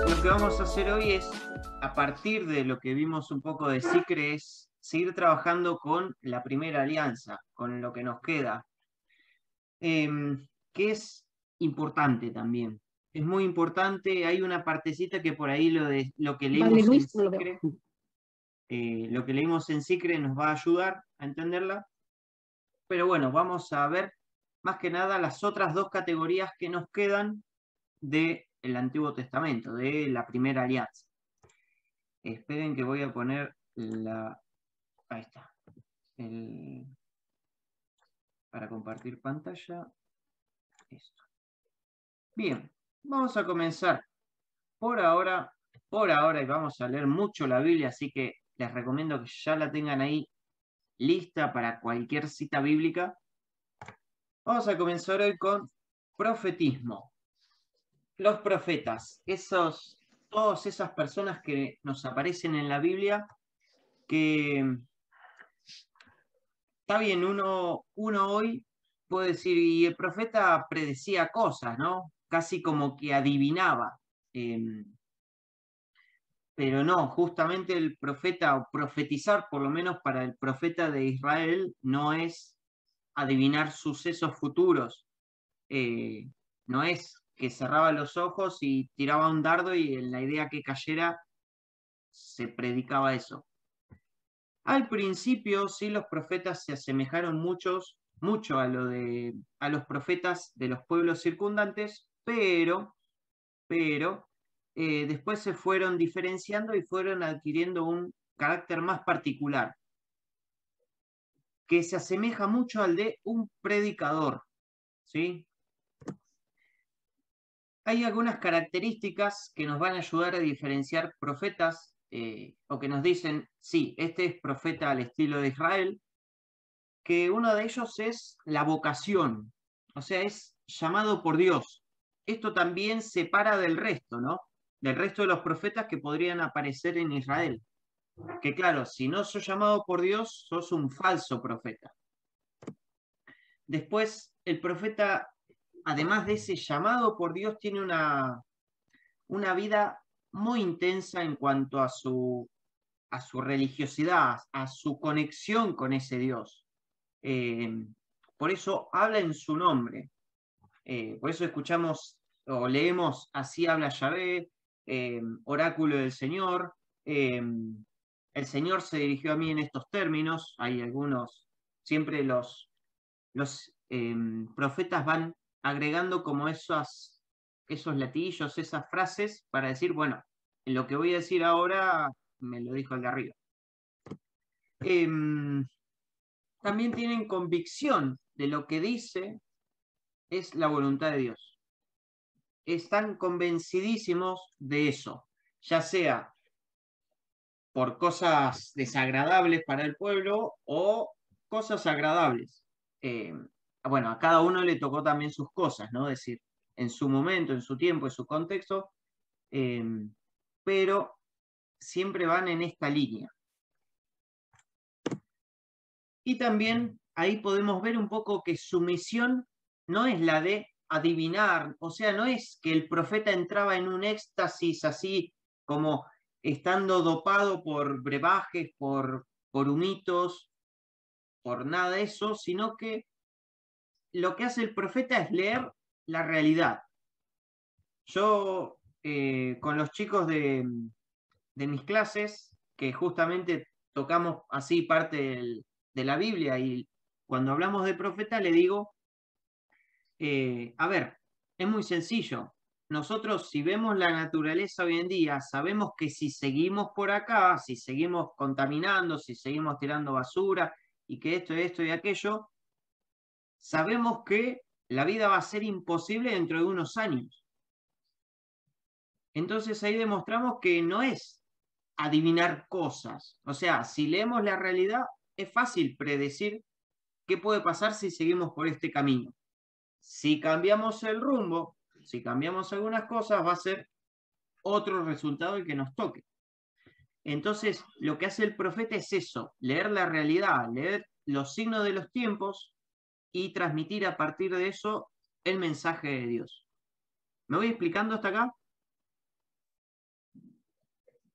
Lo que vamos a hacer hoy es, a partir de lo que vimos un poco de Sicre, es seguir trabajando con la primera alianza, con lo que nos queda, que es importante también. Es muy importante, hay una partecita que por ahí lo que Vale, leímos en Luis, no lo veo. Sicre, lo que leímos en Sicre nos va a ayudar a entenderla. Pero bueno, vamos a ver más que nada las otras dos categorías que nos quedan del Antiguo Testamento, de la primera alianza. Esperen que voy a poner la... Ahí está. Para compartir pantalla. Esto. Bien, vamos a comenzar por ahora, y vamos a leer mucho la Biblia, así que les recomiendo que ya la tengan ahí lista para cualquier cita bíblica. Vamos a comenzar hoy con profetismo. Los profetas, todas esas personas que nos aparecen en la Biblia, que está bien, uno hoy puede decir, y el profeta predecía cosas, ¿no? Casi como que adivinaba. Pero no, justamente el profeta, o profetizar, por lo menos para el profeta de Israel, no es adivinar sucesos futuros. No es que cerraba los ojos y tiraba un dardo y en la idea que cayera se predicaba eso. Al principio, sí, los profetas se asemejaron mucho a los profetas de los pueblos circundantes, pero después se fueron diferenciando y fueron adquiriendo un carácter más particular, que se asemeja mucho al de un predicador, ¿sí? Hay algunas características que nos van a ayudar a diferenciar profetas, o que nos dicen, sí, este es profeta al estilo de Israel, que uno de ellos es la vocación, o sea, es llamado por Dios. Esto también separa del resto, ¿no? Del resto de los profetas que podrían aparecer en Israel. Que claro, si no sos llamado por Dios, sos un falso profeta. Después, el profeta, además de ese llamado por Dios, tiene una vida muy intensa en cuanto a su religiosidad, a su conexión con ese Dios. Por eso habla en su nombre. Por eso escuchamos o leemos Así habla Yahvé, oráculo del Señor. El Señor se dirigió a mí en estos términos. Hay algunos, siempre los profetas van agregando como esos latillos, esas frases para decir, bueno, en lo que voy a decir ahora me lo dijo el de arriba. También tienen convicción de lo que dice es la voluntad de Dios. Están convencidísimos de eso, ya sea por cosas desagradables para el pueblo o cosas agradables. Bueno, a cada uno le tocó también sus cosas, ¿no? Es decir, en su momento, en su tiempo, en su contexto, pero siempre van en esta línea. Y también ahí podemos ver un poco que su misión no es la de adivinar, o sea, no es que el profeta entraba en un éxtasis así como estando dopado por brebajes, por humitos, por nada de eso, sino que lo que hace el profeta es leer la realidad. Yo, con los chicos de mis clases, que justamente tocamos así parte de la Biblia, y cuando hablamos de profeta le digo, a ver, es muy sencillo. Nosotros, si vemos la naturaleza hoy en día, sabemos que si seguimos por acá, si seguimos contaminando, si seguimos tirando basura y que esto y aquello, sabemos que la vida va a ser imposible dentro de unos años. Entonces ahí demostramos que no es adivinar cosas. O sea, si leemos la realidad, es fácil predecir qué puede pasar si seguimos por este camino. Si cambiamos el rumbo, si cambiamos algunas cosas, va a ser otro resultado el que nos toque. Entonces, lo que hace el profeta es eso, leer la realidad, leer los signos de los tiempos y transmitir a partir de eso el mensaje de Dios. ¿Me voy explicando hasta acá? Sí,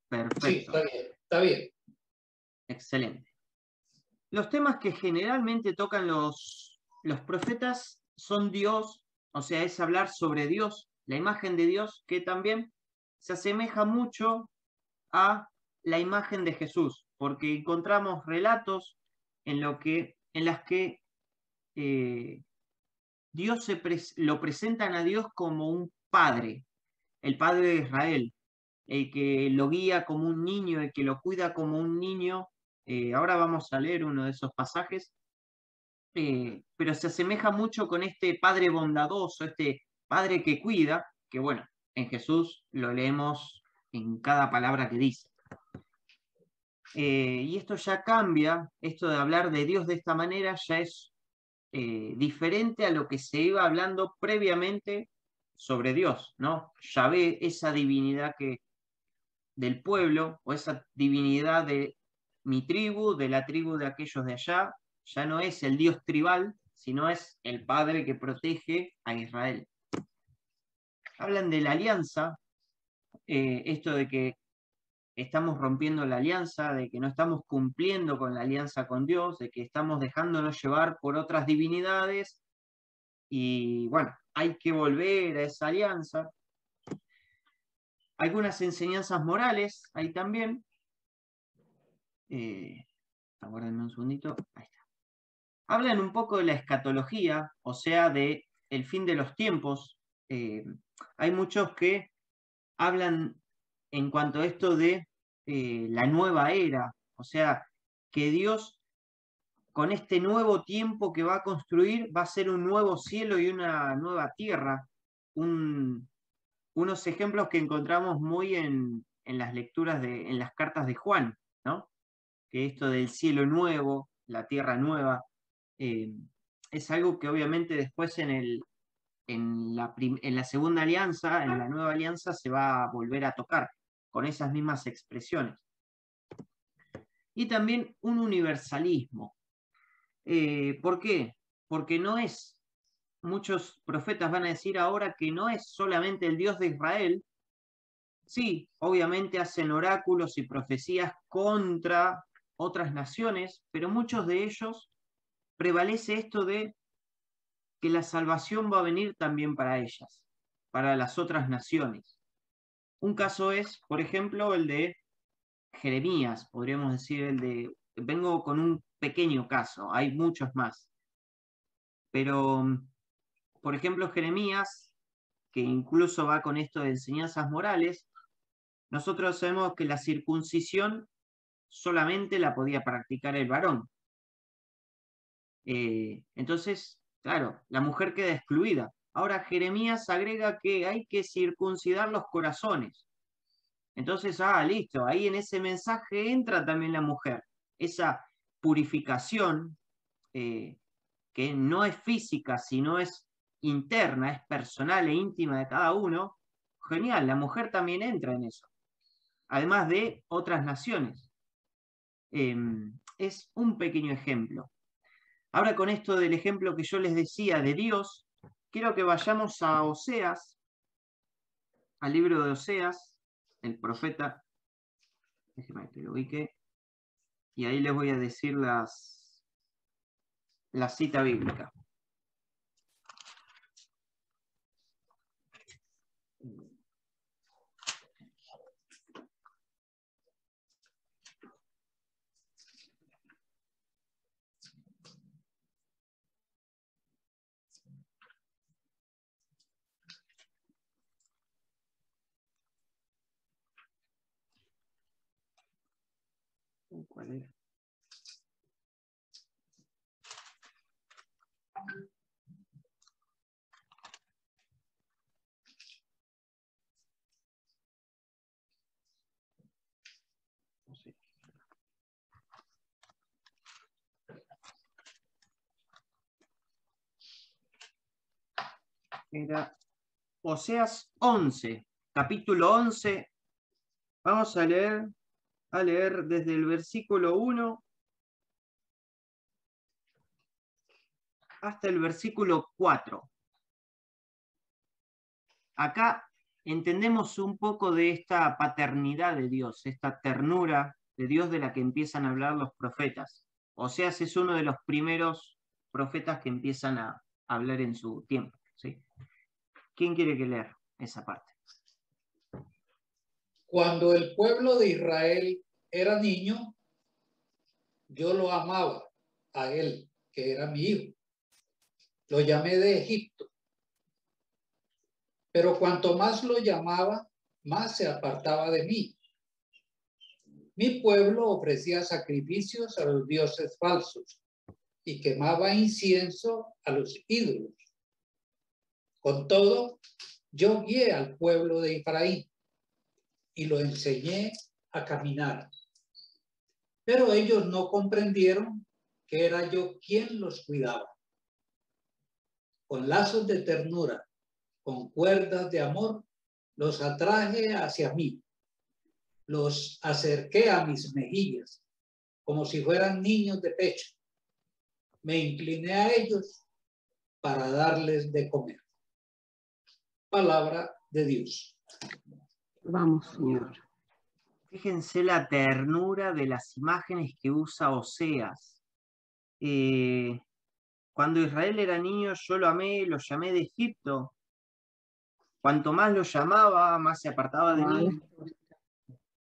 Perfecto. está bien, está bien. Excelente. Los temas que generalmente tocan los profetas son Dios, o sea, es hablar sobre Dios, la imagen de Dios, que también se asemeja mucho a la imagen de Jesús, porque encontramos relatos en las que lo presentan a Dios como un padre, el padre de Israel, el que lo guía como un niño, el que lo cuida como un niño. Ahora vamos a leer uno de esos pasajes, pero se asemeja mucho con este padre bondadoso, este padre que cuida, que bueno, en Jesús lo leemos en cada palabra que dice. Y esto ya cambia, esto de hablar de Dios de esta manera ya es diferente a lo que se iba hablando previamente sobre Dios, ¿no? Yahvé, esa divinidad del pueblo, o esa divinidad de mi tribu, de la tribu de aquellos de allá, ya no es el Dios tribal, sino es el Padre que protege a Israel. Hablan de la alianza, esto de que estamos rompiendo la alianza, de que no estamos cumpliendo con la alianza con Dios, de que estamos dejándonos llevar por otras divinidades y bueno, hay que volver a esa alianza. Algunas enseñanzas morales hay también. Aguárdenme un segundito. Ahí está. Hablan un poco de la escatología, o sea, de el fin de los tiempos. Hay muchos que hablan en cuanto a esto de la nueva era, o sea, que Dios con este nuevo tiempo que va a construir va a ser un nuevo cielo y una nueva tierra. Unos ejemplos que encontramos muy en las lecturas en las cartas de Juan, ¿no? Que esto del cielo nuevo, la tierra nueva, eh, es algo que obviamente después en la segunda alianza, en la nueva alianza, se va a volver a tocar con esas mismas expresiones. Y también un universalismo. ¿Por qué? Porque no es, muchos profetas van a decir ahora que no es solamente el Dios de Israel. Sí, obviamente hacen oráculos y profecías contra otras naciones, pero muchos de ellos prevalece esto de que la salvación va a venir también para ellas, para las otras naciones. Un caso es, por ejemplo, el de Jeremías, podríamos decir vengo con un pequeño caso, hay muchos más, pero, por ejemplo, Jeremías, que incluso va con esto de enseñanzas morales, nosotros sabemos que la circuncisión solamente la podía practicar el varón. Entonces, claro, la mujer queda excluida. Ahora Jeremías agrega que hay que circuncidar los corazones. Entonces, listo, ahí en ese mensaje entra también la mujer. Esa purificación que no es física, sino es interna, es personal e íntima de cada uno. Genial, la mujer también entra en eso. Además de otras naciones. Es un pequeño ejemplo. Ahora con esto del ejemplo que yo les decía de Dios, quiero que vayamos a Oseas, al libro de Oseas, el profeta, déjeme que lo ubique, y ahí les voy a decir la cita bíblica. ¿Cuál era? No sé. Era Oseas 11, capítulo 11. Vamos a leer desde el versículo 1 hasta el versículo 4. acá entendemos un poco de esta paternidad de Dios, esta ternura de Dios de la que empiezan a hablar los profetas. Oseas es uno de los primeros profetas que empiezan a hablar en su tiempo, ¿sí? ¿Quién quiere que leer esa parte? Cuando el pueblo de Israel era niño, yo lo amaba a él, que era mi hijo. Lo llamé de Egipto. Pero cuanto más lo llamaba, más se apartaba de mí. Mi pueblo ofrecía sacrificios a los dioses falsos y quemaba incienso a los ídolos. Con todo, yo guié al pueblo de Efraín y lo enseñé a caminar. Pero ellos no comprendieron que era yo quien los cuidaba. Con lazos de ternura, con cuerdas de amor, los atraje hacia mí. Los acerqué a mis mejillas, como si fueran niños de pecho. Me incliné a ellos para darles de comer. Palabra de Dios. Vamos, Señor. Fíjense la ternura de las imágenes que usa Oseas. Cuando Israel era niño, yo lo amé, lo llamé de Egipto. Cuanto más lo llamaba, más se apartaba de mí.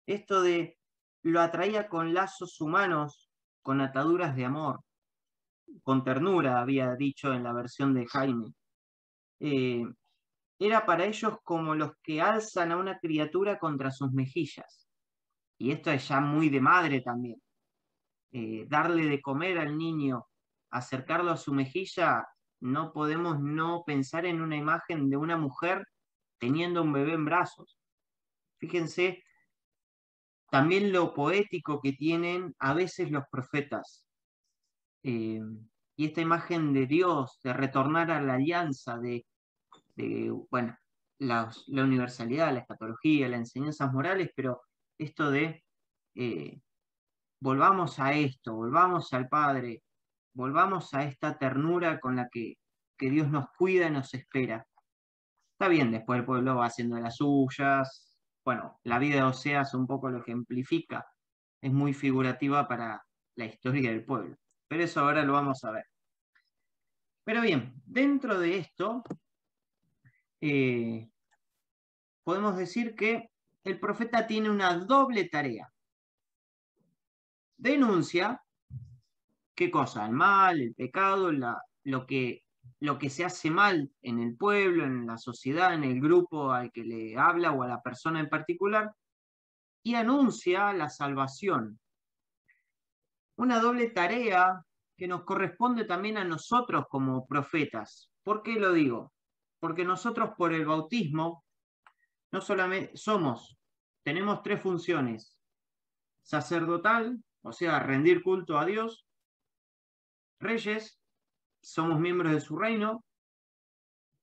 Esto de lo atraía con lazos humanos, con ataduras de amor, con ternura, había dicho en la versión de Jaime. Era para ellos como los que alzan a una criatura contra sus mejillas. Y esto es ya muy de madre también. Darle de comer al niño, acercarlo a su mejilla, no podemos no pensar en una imagen de una mujer teniendo un bebé en brazos. Fíjense también lo poético que tienen a veces los profetas. Y esta imagen de Dios, de retornar a la alianza, bueno, la universalidad, la escatología, las enseñanzas morales, pero esto de volvamos a esto, volvamos al Padre, volvamos a esta ternura con la que Dios nos cuida y nos espera. Está bien, después el pueblo va haciendo de las suyas. Bueno, la vida de Oseas un poco lo ejemplifica. Es muy figurativa para la historia del pueblo. Pero eso ahora lo vamos a ver. Pero bien, dentro de esto, podemos decir que el profeta tiene una doble tarea. Denuncia, ¿qué cosa? El mal, el pecado, lo que se hace mal en el pueblo, en la sociedad, en el grupo al que le habla o a la persona en particular, y anuncia la salvación. Una doble tarea que nos corresponde también a nosotros como profetas. ¿Por qué lo digo? Porque nosotros por el bautismo no solamente tenemos tres funciones: sacerdotal, o sea, rendir culto a Dios; reyes, somos miembros de su reino;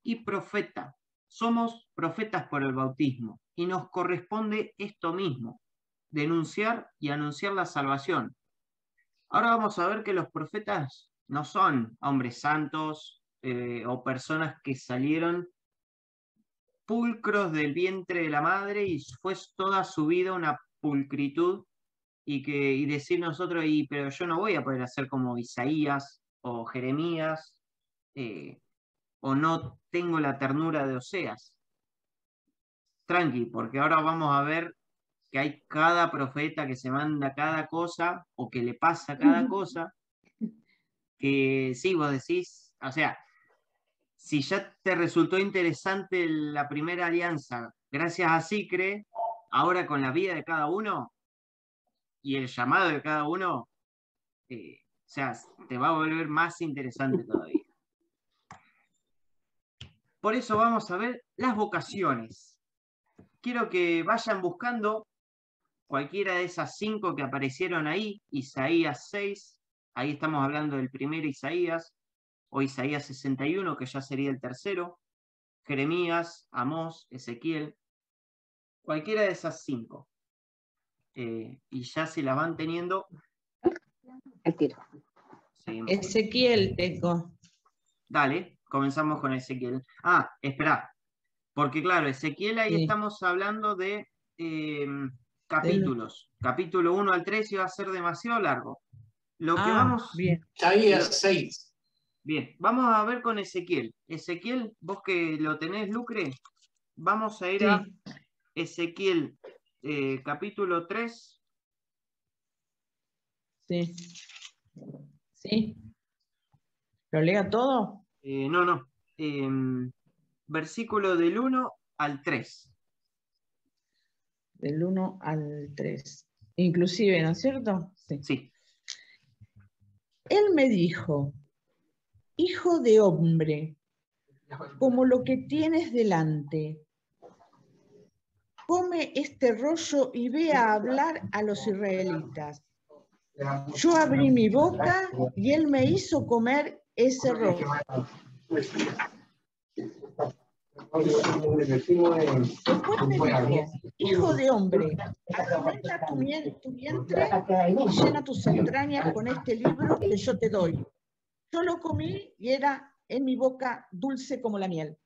y profeta, somos profetas por el bautismo. Y nos corresponde esto mismo, denunciar y anunciar la salvación. Ahora vamos a ver que los profetas no son hombres santos o personas que salieron pulcros del vientre de la madre y fue toda su vida una pulcritud y decir nosotros, pero yo no voy a poder hacer como Isaías o Jeremías, o no tengo la ternura de Oseas. Tranqui, porque ahora vamos a ver que hay cada profeta que se manda cada cosa o que le pasa cada cosa, que sí, vos decís, o sea, si ya te resultó interesante la primera alianza gracias a Sicre, ahora con la vida de cada uno y el llamado de cada uno, o sea, te va a volver más interesante todavía. Por eso vamos a ver las vocaciones. Quiero que vayan buscando cualquiera de esas 5 que aparecieron ahí. Isaías 6, ahí estamos hablando del primer Isaías, o Isaías 61, que ya sería el tercero. Jeremías, Amós, Ezequiel, cualquiera de esas 5. Y ya se la van teniendo. Ezequiel tengo. Dale, comenzamos con Ezequiel. Espera. Porque claro, Ezequiel ahí Sí. estamos hablando de capítulos. Capítulo 1 al 3 iba a ser demasiado largo. Lo que vamos... Bien. Isaías 6. Bien, vamos a ver con Ezequiel. Ezequiel, vos que lo tenés, Lucre, vamos a ir Sí. a Ezequiel capítulo 3. Sí. Sí. ¿Lo lea todo? No. Versículo del 1 al 3. Del 1 al 3. Inclusive, ¿no es cierto? Sí. Sí. Él me dijo, hijo de hombre, como lo que tienes delante, come este rollo y ve a hablar a los israelitas. Yo abrí mi boca y él me hizo comer ese rollo. Después me dijo, hijo de hombre, alimenta tu vientre y llena tus entrañas con este libro que yo te doy. Yo lo comí y era en mi boca dulce como la miel.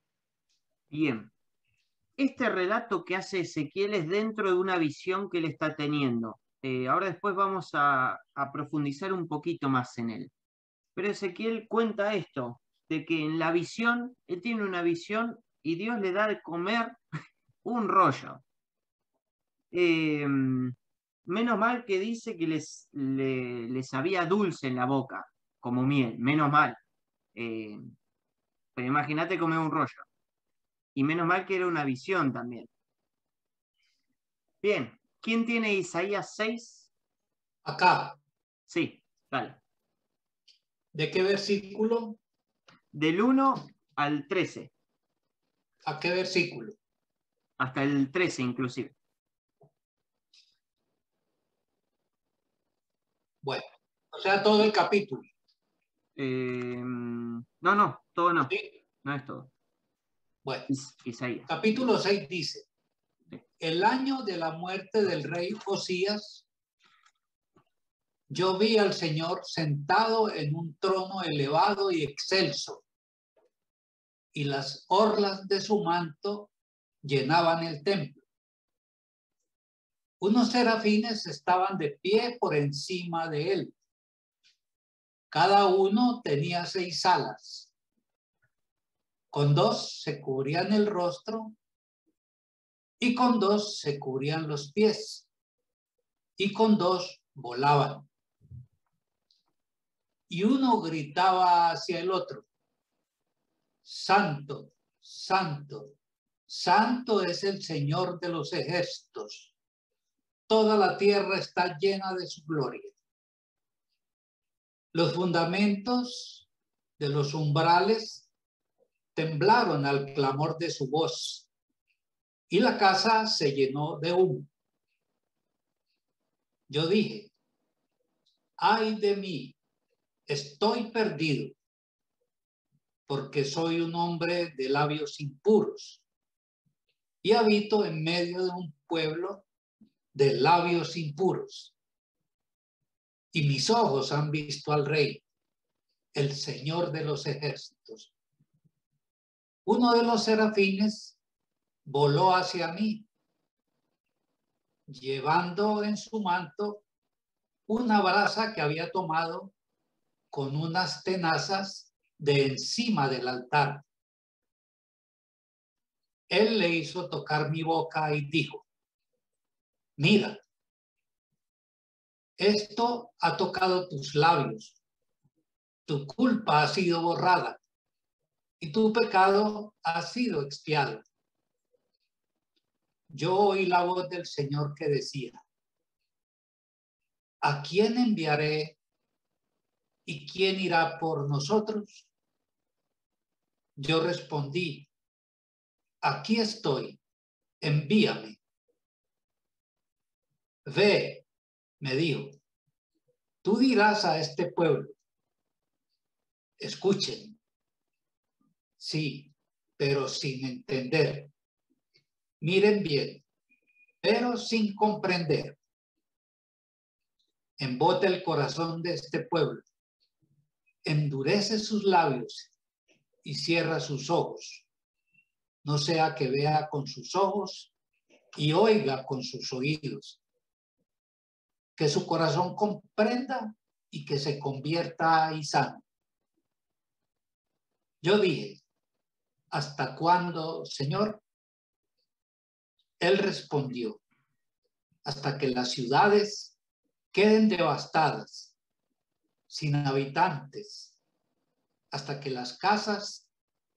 Bien. Este relato que hace Ezequiel es dentro de una visión que él está teniendo. Ahora después vamos a profundizar un poquito más en él. Pero Ezequiel cuenta esto, de que en la visión, él tiene una visión y Dios le da de comer un rollo. Menos mal que dice que les sabía dulce en la boca, como miel, menos mal. Pero imagínate comer un rollo. Y menos mal que era una visión también. Bien, ¿quién tiene Isaías 6? Acá. Sí, dale. ¿De qué versículo? Del 1 al 13, ¿A qué versículo? hasta el 13 inclusive. Bueno, o sea, todo el capítulo. No, todo no. ¿Sí? No es todo. Bueno, Isaías. capítulo 6 dice, Sí. el año de la muerte del rey Josías, yo vi al Señor sentado en un trono elevado y excelso, y las orlas de su manto llenaban el templo. Unos serafines estaban de pie por encima de él. Cada uno tenía 6 alas. Con 2 se cubrían el rostro y con 2 se cubrían los pies y con 2 volaban. Y uno gritaba hacia el otro, Santo, Santo, Santo es el Señor de los ejércitos. Toda la tierra está llena de su gloria. Los fundamentos de los umbrales temblaron al clamor de su voz y la casa se llenó de humo. Yo dije, ay de mí, estoy perdido, porque soy un hombre de labios impuros y habito en medio de un pueblo de labios impuros. Y mis ojos han visto al Rey, el Señor de los ejércitos. Uno de los serafines voló hacia mí, llevando en su manto una brasa que había tomado con unas tenazas de encima del altar. Él le hizo tocar mi boca y dijo, mira, esto ha tocado tus labios, tu culpa ha sido borrada y tu pecado ha sido expiado. Yo oí la voz del Señor que decía, ¿a quién enviaré y quién irá por nosotros? Yo respondí, aquí estoy, envíame. Ve, me dijo, tú dirás a este pueblo, escuchen, sí, pero sin entender. Miren bien, pero sin comprender. Embota el corazón de este pueblo, endurece sus labios y cierra sus ojos. no sea que vea con sus ojos y oiga con sus oídos, que su corazón comprenda y que se convierta y sane. Yo dije, ¿hasta cuándo, Señor? Él respondió, hasta que las ciudades queden devastadas, sin habitantes, hasta que las casas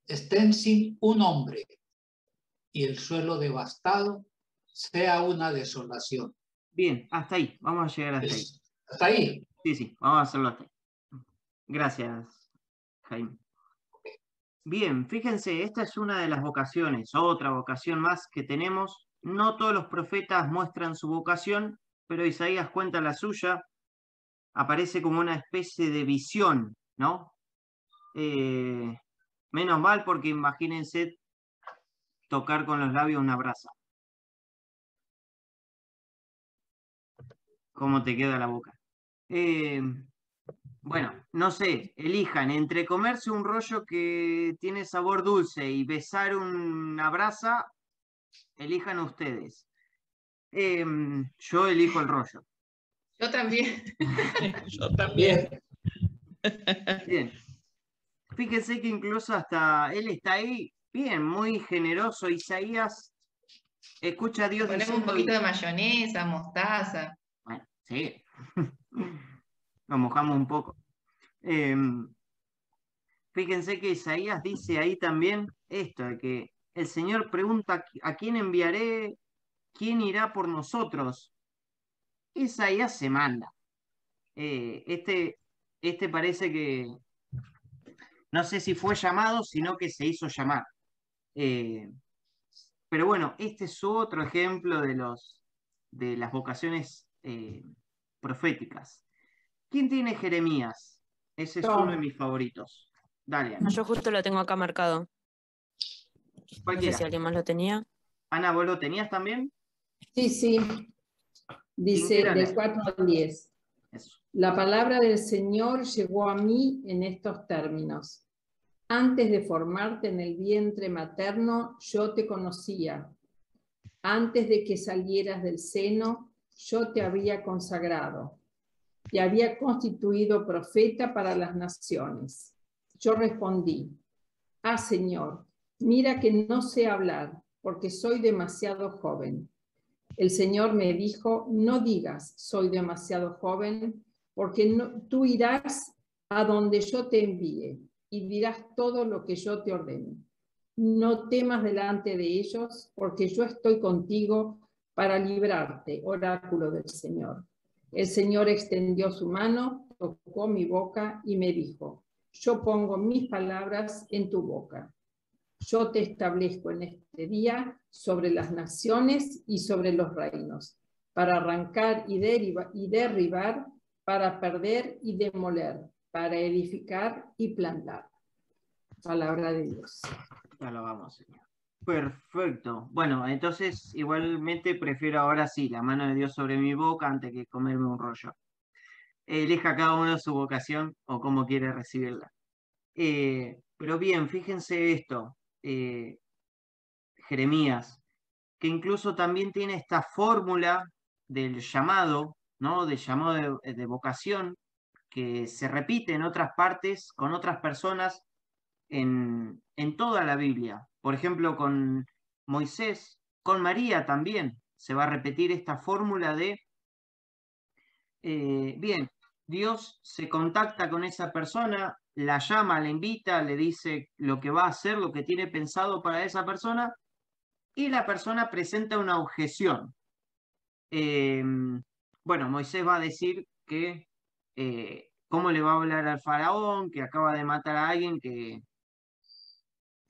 estén sin un hombre y el suelo devastado sea una desolación. Bien, hasta ahí. Vamos a llegar hasta ahí. ¿Hasta ahí? Sí, vamos a hacerlo hasta ahí. Gracias, Jaime. Bien, fíjense, esta es una de las vocaciones, otra vocación más que tenemos. No todos los profetas muestran su vocación, pero Isaías cuenta la suya. Aparece como una especie de visión, ¿no? Menos mal, porque imagínense tocar con los labios una brasa. ¿Cómo te queda la boca? Bueno, no sé, elijan entre comerse un rollo que tiene sabor dulce y besar una brasa, elijan ustedes. Yo elijo el rollo. Yo también. Yo también. Bien. Fíjense que incluso hasta él está ahí, bien, muy generoso. Isaías escucha a Dios Ponemos diciendo... un poquito de mayonesa, mostaza. Bueno, sí. Nos mojamos un poco. Fíjense que Isaías dice ahí también esto, de que el Señor pregunta a quién enviaré, quién irá por nosotros. Isaías se manda. Este parece que, no sé si fue llamado, sino que se hizo llamar. Pero bueno, este es otro ejemplo de las vocaciones proféticas. ¿Quién tiene Jeremías? Ese es uno de mis favoritos. Dale, Ana. Yo justo lo tengo acá marcado. No Cualquiera. sé si alguien más lo tenía. Ana, ¿vos lo tenías también? Sí, sí. Dice quiera del leer. 4 al 10. Eso. La palabra del Señor llegó a mí en estos términos. Antes de formarte en el vientre materno, yo te conocía. Antes de que salieras del seno, yo te había consagrado. Te había constituido profeta para las naciones. Yo respondí, Señor, mira que no sé hablar, porque soy demasiado joven. El Señor me dijo, no digas, soy demasiado joven, porque tú irás a donde yo te envíe y dirás todo lo que yo te ordene. No temas delante de ellos, porque yo estoy contigo para librarte, oráculo del Señor. El Señor extendió su mano, tocó mi boca y me dijo, yo pongo mis palabras en tu boca. Yo te establezco en este día sobre las naciones y sobre los reinos, para arrancar y derribar, para perder y demoler, para edificar y plantar. Palabra de Dios. Ya lo vamos, Señor. Perfecto. Bueno, entonces igualmente prefiero ahora sí la mano de Dios sobre mi boca antes que comerme un rollo. Elija cada uno su vocación o cómo quiere recibirla. Pero bien, fíjense esto. Jeremías, que incluso también tiene esta fórmula del llamado, ¿no? Del llamado de vocación, que se repite en otras partes, con otras personas, en toda la Biblia. Por ejemplo, con Moisés, con María también se va a repetir esta fórmula de, bien, Dios se contacta con esa persona, la llama, la invita, le dice lo que va a hacer, lo que tiene pensado para esa persona, y la persona presenta una objeción. Bueno, Moisés va a decir que cómo le va a hablar al faraón, que acaba de matar a alguien que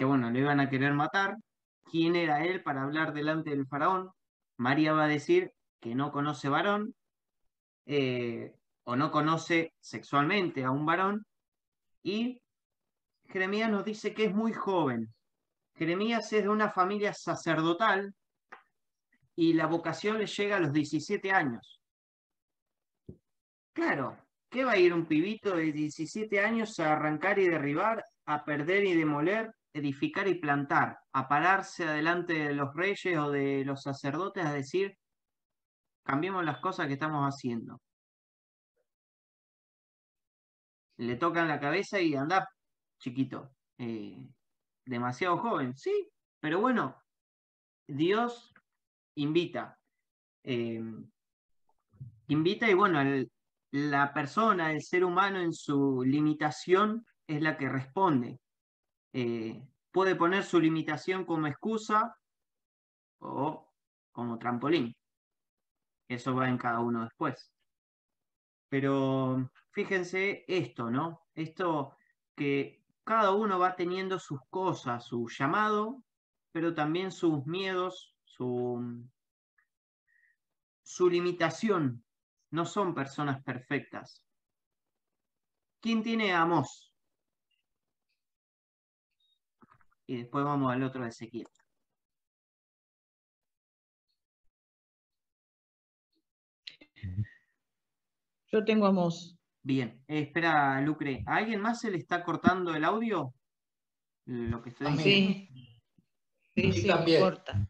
bueno, le iban a querer matar. ¿Quién era él para hablar delante del faraón? María va a decir que no conoce varón, o no conoce sexualmente a un varón, y Jeremías nos dice que es muy joven. Jeremías es de una familia sacerdotal y la vocación le llega a los 17 años. Claro, ¿qué va a ir un pibito de 17 años a arrancar y derribar a perder y demoler, edificar y plantar, a pararse adelante de los reyes o de los sacerdotes a decir, cambiemos las cosas que estamos haciendo. Le tocan la cabeza y anda, chiquito. Demasiado joven, sí, pero bueno, Dios invita. Invita y bueno, la persona, el ser humano en su limitación es la que responde. Puede poner su limitación como excusa o como trampolín. Eso va en cada uno después. Pero fíjense esto, ¿no? Esto que cada uno va teniendo sus cosas, su llamado, pero también sus miedos, su limitación. No son personas perfectas. ¿Quién tiene a Amós? Y después vamos al otro de Ezequiel. Yo tengo Amós. Bien, espera, Lucre. ¿A alguien más se le está cortando el audio? Lo que estoy A mí. diciendo. Sí, Sí, también. corta.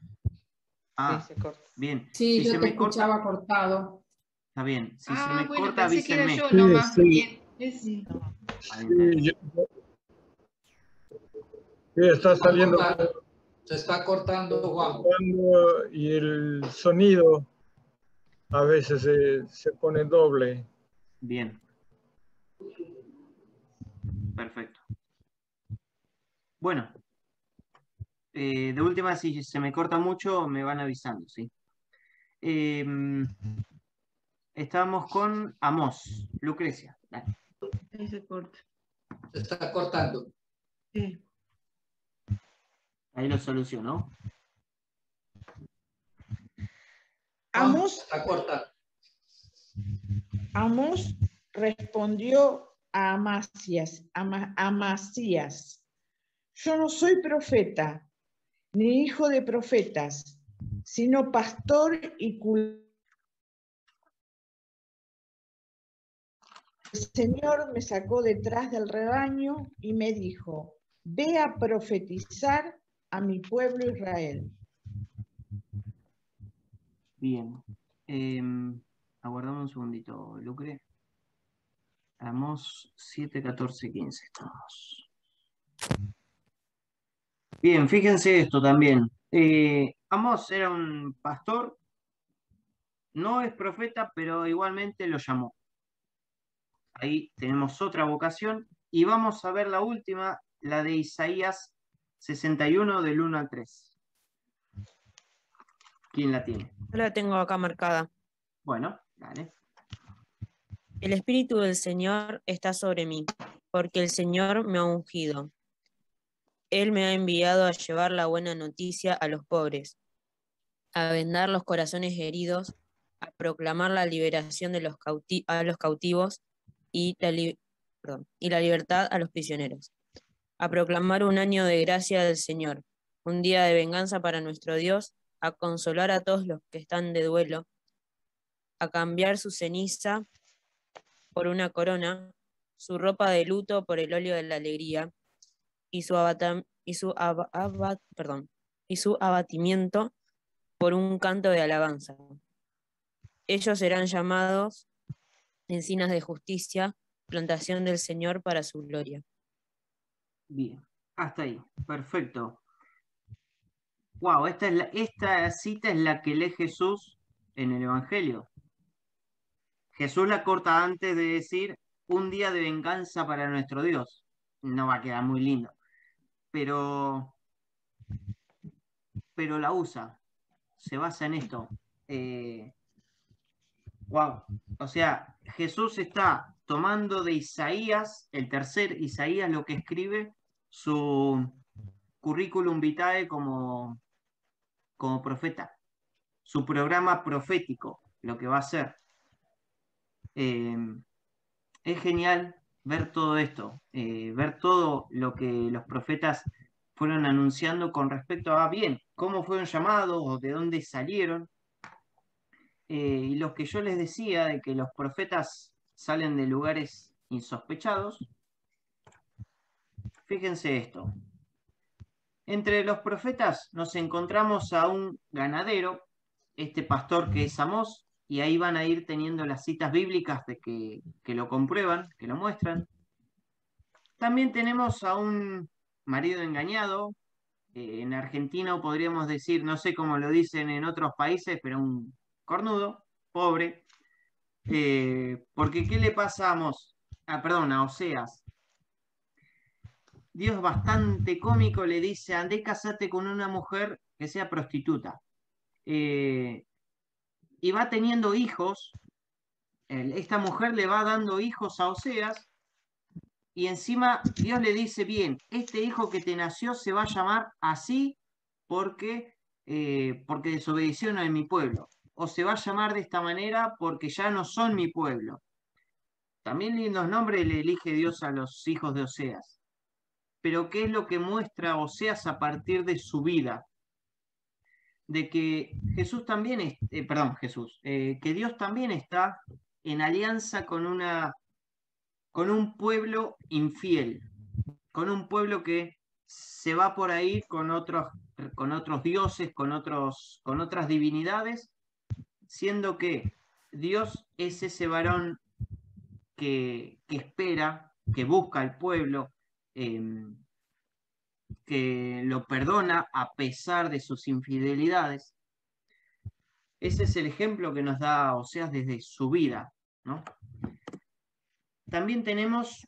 Ah, Sí, se corta. bien. Sí, Si yo se te me corta, escuchaba cortado. está bien. Si se Ah, me bueno, corta, pensé que era avísenme. yo nomás. Sí. Bien. Sí, Avísenme. sí, está saliendo Se está cortando, Juan. y el sonido a veces se pone doble. Bien. Perfecto. Bueno, de última, si se me corta mucho, me van avisando, ¿sí? Estamos con Amós. Lucrecia, dale. Ahí se corta. Se está cortando. Sí. Ahí lo solucionó. Juan, Amós, se está cortando. Amós respondió a Amasías, yo no soy profeta, ni hijo de profetas, sino pastor y El Señor me sacó detrás del rebaño y me dijo, ve a profetizar a mi pueblo Israel. Bien. Aguardamos un segundito, Lucre. Amós 7, 14, 15 estamos. Bien, fíjense esto también. Amós era un pastor, no es profeta, pero igualmente lo llamó. Ahí tenemos otra vocación y vamos a ver la última, la de Isaías 61 del 1 al 3. ¿Quién la tiene? Yo la tengo acá marcada. Bueno, dale. El Espíritu del Señor está sobre mí, porque el Señor me ha ungido. Él me ha enviado a llevar la buena noticia a los pobres, a vendar los corazones heridos, a proclamar la liberación de a los cautivos y la libertad a los prisioneros, a proclamar un año de gracia del Señor, un día de venganza para nuestro Dios, a consolar a todos los que están de duelo, a cambiar su ceniza por una corona, su ropa de luto por el óleo de la alegría, y su abatimiento por un canto de alabanza. Ellos serán llamados encinas de justicia, plantación del Señor para su gloria. Bien, hasta ahí. Perfecto. Wow, esta cita es la que lee Jesús en el Evangelio. Jesús la corta antes de decir un día de venganza para nuestro Dios. No va a quedar muy lindo. Pero la usa. Se basa en esto. Wow. O sea, Jesús está tomando de Isaías, el tercer Isaías, lo que escribe, su currículum vitae como profeta, su programa profético, lo que va a hacer. Es genial ver todo esto, ver todo lo que los profetas fueron anunciando con respecto a, bien, cómo fueron llamados o de dónde salieron. Y los que yo les decía de que los profetas salen de lugares insospechados, Fíjense esto. Entre los profetas nos encontramos a un ganadero, este pastor que es Amós, y ahí van a ir teniendo las citas bíblicas de que lo comprueban, que lo muestran. También tenemos a un marido engañado. En Argentina podríamos decir, no sé cómo lo dicen en otros países, pero un cornudo, pobre. Porque ¿qué le pasa a Amós? A Oseas. Dios bastante cómico le dice, andé, casate con una mujer que sea prostituta. Y va teniendo hijos. Esta mujer le va dando hijos a Oseas. Y encima Dios le dice, bien, este hijo que te nació se va a llamar así porque desobedecieron a mi pueblo. O se va a llamar de esta manera porque ya no son mi pueblo. También lindos nombres le elige Dios a los hijos de Oseas. Pero ¿qué es lo que muestra Oseas a partir de su vida? De que Jesús también es, que Dios también está en alianza con un pueblo infiel, con un pueblo que se va por ahí con otros dioses, con otras divinidades, siendo que Dios es ese varón que espera, que busca al pueblo, que lo perdona a pesar de sus infidelidades. Ese es el ejemplo que nos da Oseas desde su vida, ¿no? También tenemos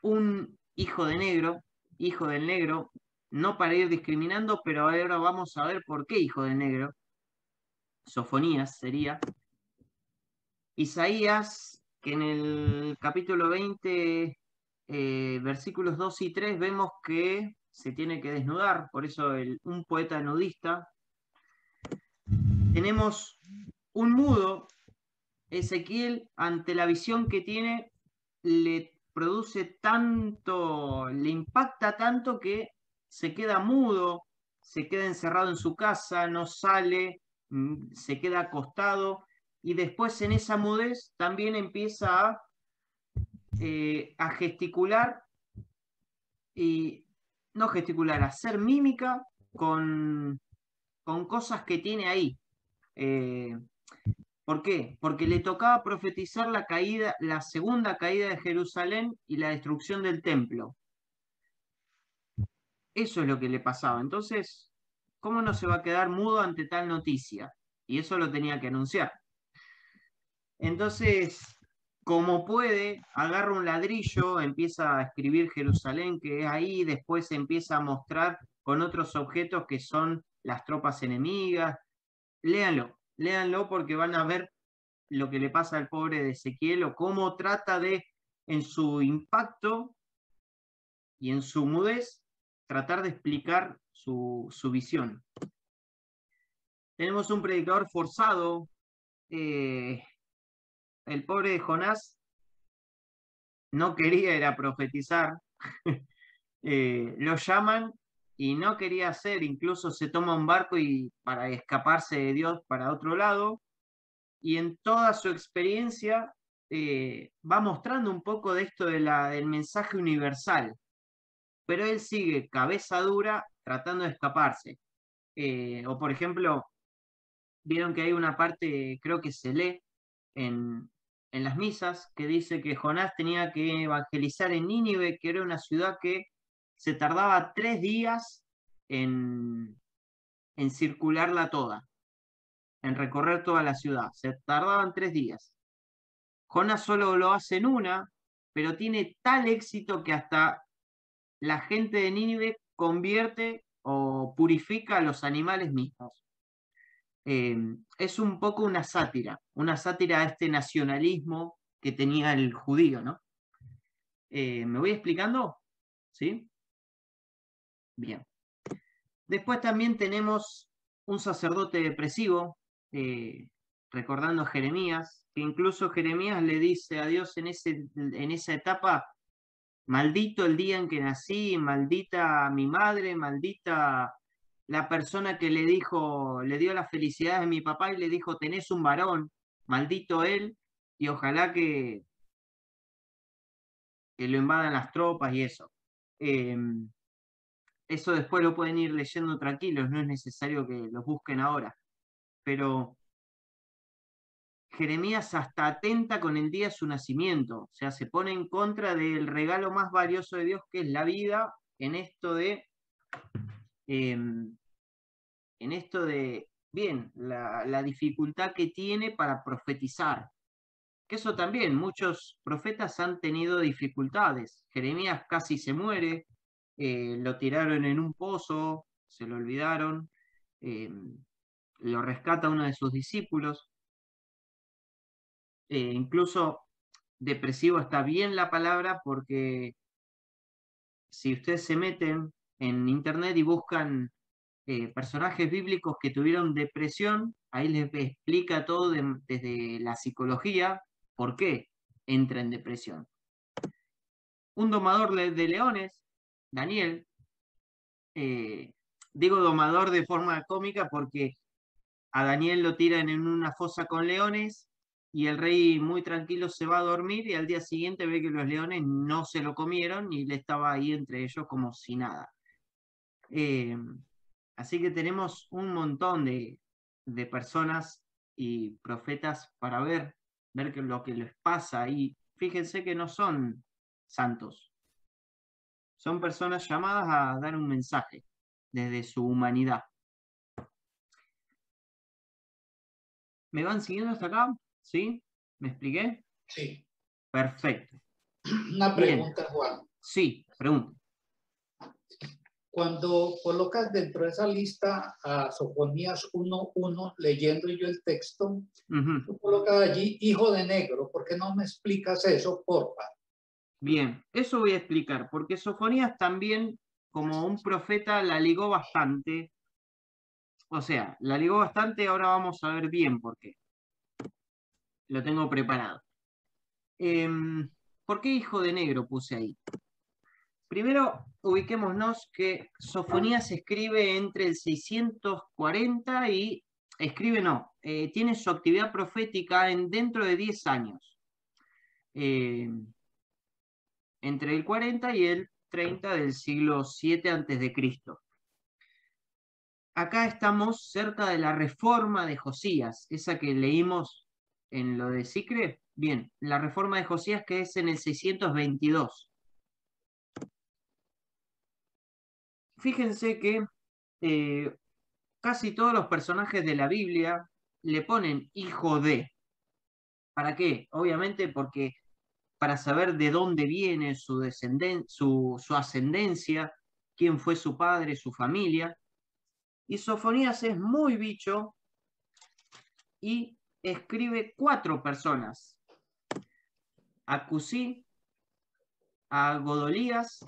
un hijo del negro, no para ir discriminando, pero ahora vamos a ver por qué hijo del negro. Sofonías sería. Isaías, que en el capítulo 20, versículos 2 y 3, vemos que se tiene que desnudar, por eso un poeta nudista. Tenemos un mudo, Ezequiel, ante la visión que tiene, le produce tanto, le impacta tanto que se queda mudo, se queda encerrado en su casa, no sale, se queda acostado, y después en esa mudez también empieza a gesticular, y no gesticular, a hacer mímica con cosas que tiene ahí. ¿Por qué? Porque le tocaba profetizar la segunda caída de Jerusalén y la destrucción del templo. Eso es lo que le pasaba. Entonces, ¿cómo no se va a quedar mudo ante tal noticia? Y eso lo tenía que anunciar. Entonces, como puede, agarra un ladrillo, empieza a escribir Jerusalén, que es ahí, después empieza a mostrar con otros objetos que son las tropas enemigas. Léanlo porque van a ver lo que le pasa al pobre de Ezequiel o cómo trata de, en su impacto y en su mudez, tratar de explicar su visión. Tenemos un predicador forzado. El pobre de Jonás no quería ir a profetizar. Lo llaman y no quería hacer, incluso se toma un barco para escaparse de Dios para otro lado. Y en toda su experiencia va mostrando un poco de esto del mensaje universal, pero él sigue cabeza dura tratando de escaparse. O por ejemplo, vieron que hay una parte, creo que se lee en las misas, que dice que Jonás tenía que evangelizar en Nínive, que era una ciudad que se tardaba 3 días en circularla toda, en recorrer toda la ciudad. Se tardaban 3 días. Jonás solo lo hace en una, pero tiene tal éxito que hasta la gente de Nínive convierte o purifica a los animales mismos. Es un poco una sátira a este nacionalismo que tenía el judío, ¿no? ¿Me voy explicando? ¿Sí? Bien. Después también tenemos un sacerdote depresivo, recordando a Jeremías, que incluso Jeremías le dice a Dios en esa etapa: maldito el día en que nací, maldita mi madre, maldita la persona que le dio la felicidad de mi papá y le dijo, tenés un varón, maldito él, y ojalá que lo invadan las tropas y eso. Eso después lo pueden ir leyendo tranquilos, no es necesario que los busquen ahora. Pero Jeremías hasta atenta con el día de su nacimiento, o sea, se pone en contra del regalo más valioso de Dios, que es la vida, en esto de, bien, la dificultad que tiene para profetizar. Que eso también, muchos profetas han tenido dificultades. Jeremías casi se muere, lo tiraron en un pozo, se lo olvidaron, lo rescata uno de sus discípulos. Incluso depresivo está bien la palabra, porque si ustedes se meten en internet y buscan personajes bíblicos que tuvieron depresión, ahí les explica todo desde la psicología por qué entra en depresión. Un domador de leones, Daniel, digo domador de forma cómica porque a Daniel lo tiran en una fosa con leones y el rey muy tranquilo se va a dormir y al día siguiente ve que los leones no se lo comieron y él estaba ahí entre ellos como si nada. Así que tenemos un montón de personas y profetas para ver lo que les pasa, y fíjense que no son santos, son personas llamadas a dar un mensaje desde su humanidad. ¿Me van siguiendo hasta acá? ¿Sí? ¿Me expliqué? Sí. Perfecto. Una pregunta, Juan. Sí, pregunta. Cuando colocas dentro de esa lista a Sofonías 1:1, leyendo yo el texto, tú colocas allí hijo de negro. ¿Por qué no me explicas eso, porfa? Bien, eso voy a explicar, porque Sofonías también, como un profeta, la ligó bastante. O sea, la ligó bastante, ahora vamos a ver bien por qué. Lo tengo preparado. ¿Por qué hijo de negro puse ahí? Primero, ubiquémonos que Sofonías escribe entre el 640 y... tiene su actividad profética dentro de 10 años. Entre el 40 y el 30 del siglo 7 a.C. Acá estamos cerca de la reforma de Josías, esa que leímos en lo de Sicre. Bien, la reforma de Josías, que es en el 622. Fíjense que casi todos los personajes de la Biblia le ponen hijo de. ¿Para qué? Obviamente porque para saber de dónde viene su ascendencia, quién fue su padre, su familia. Y Sofonías es muy bicho y escribe 4 personas: a Cusí, a Godolías,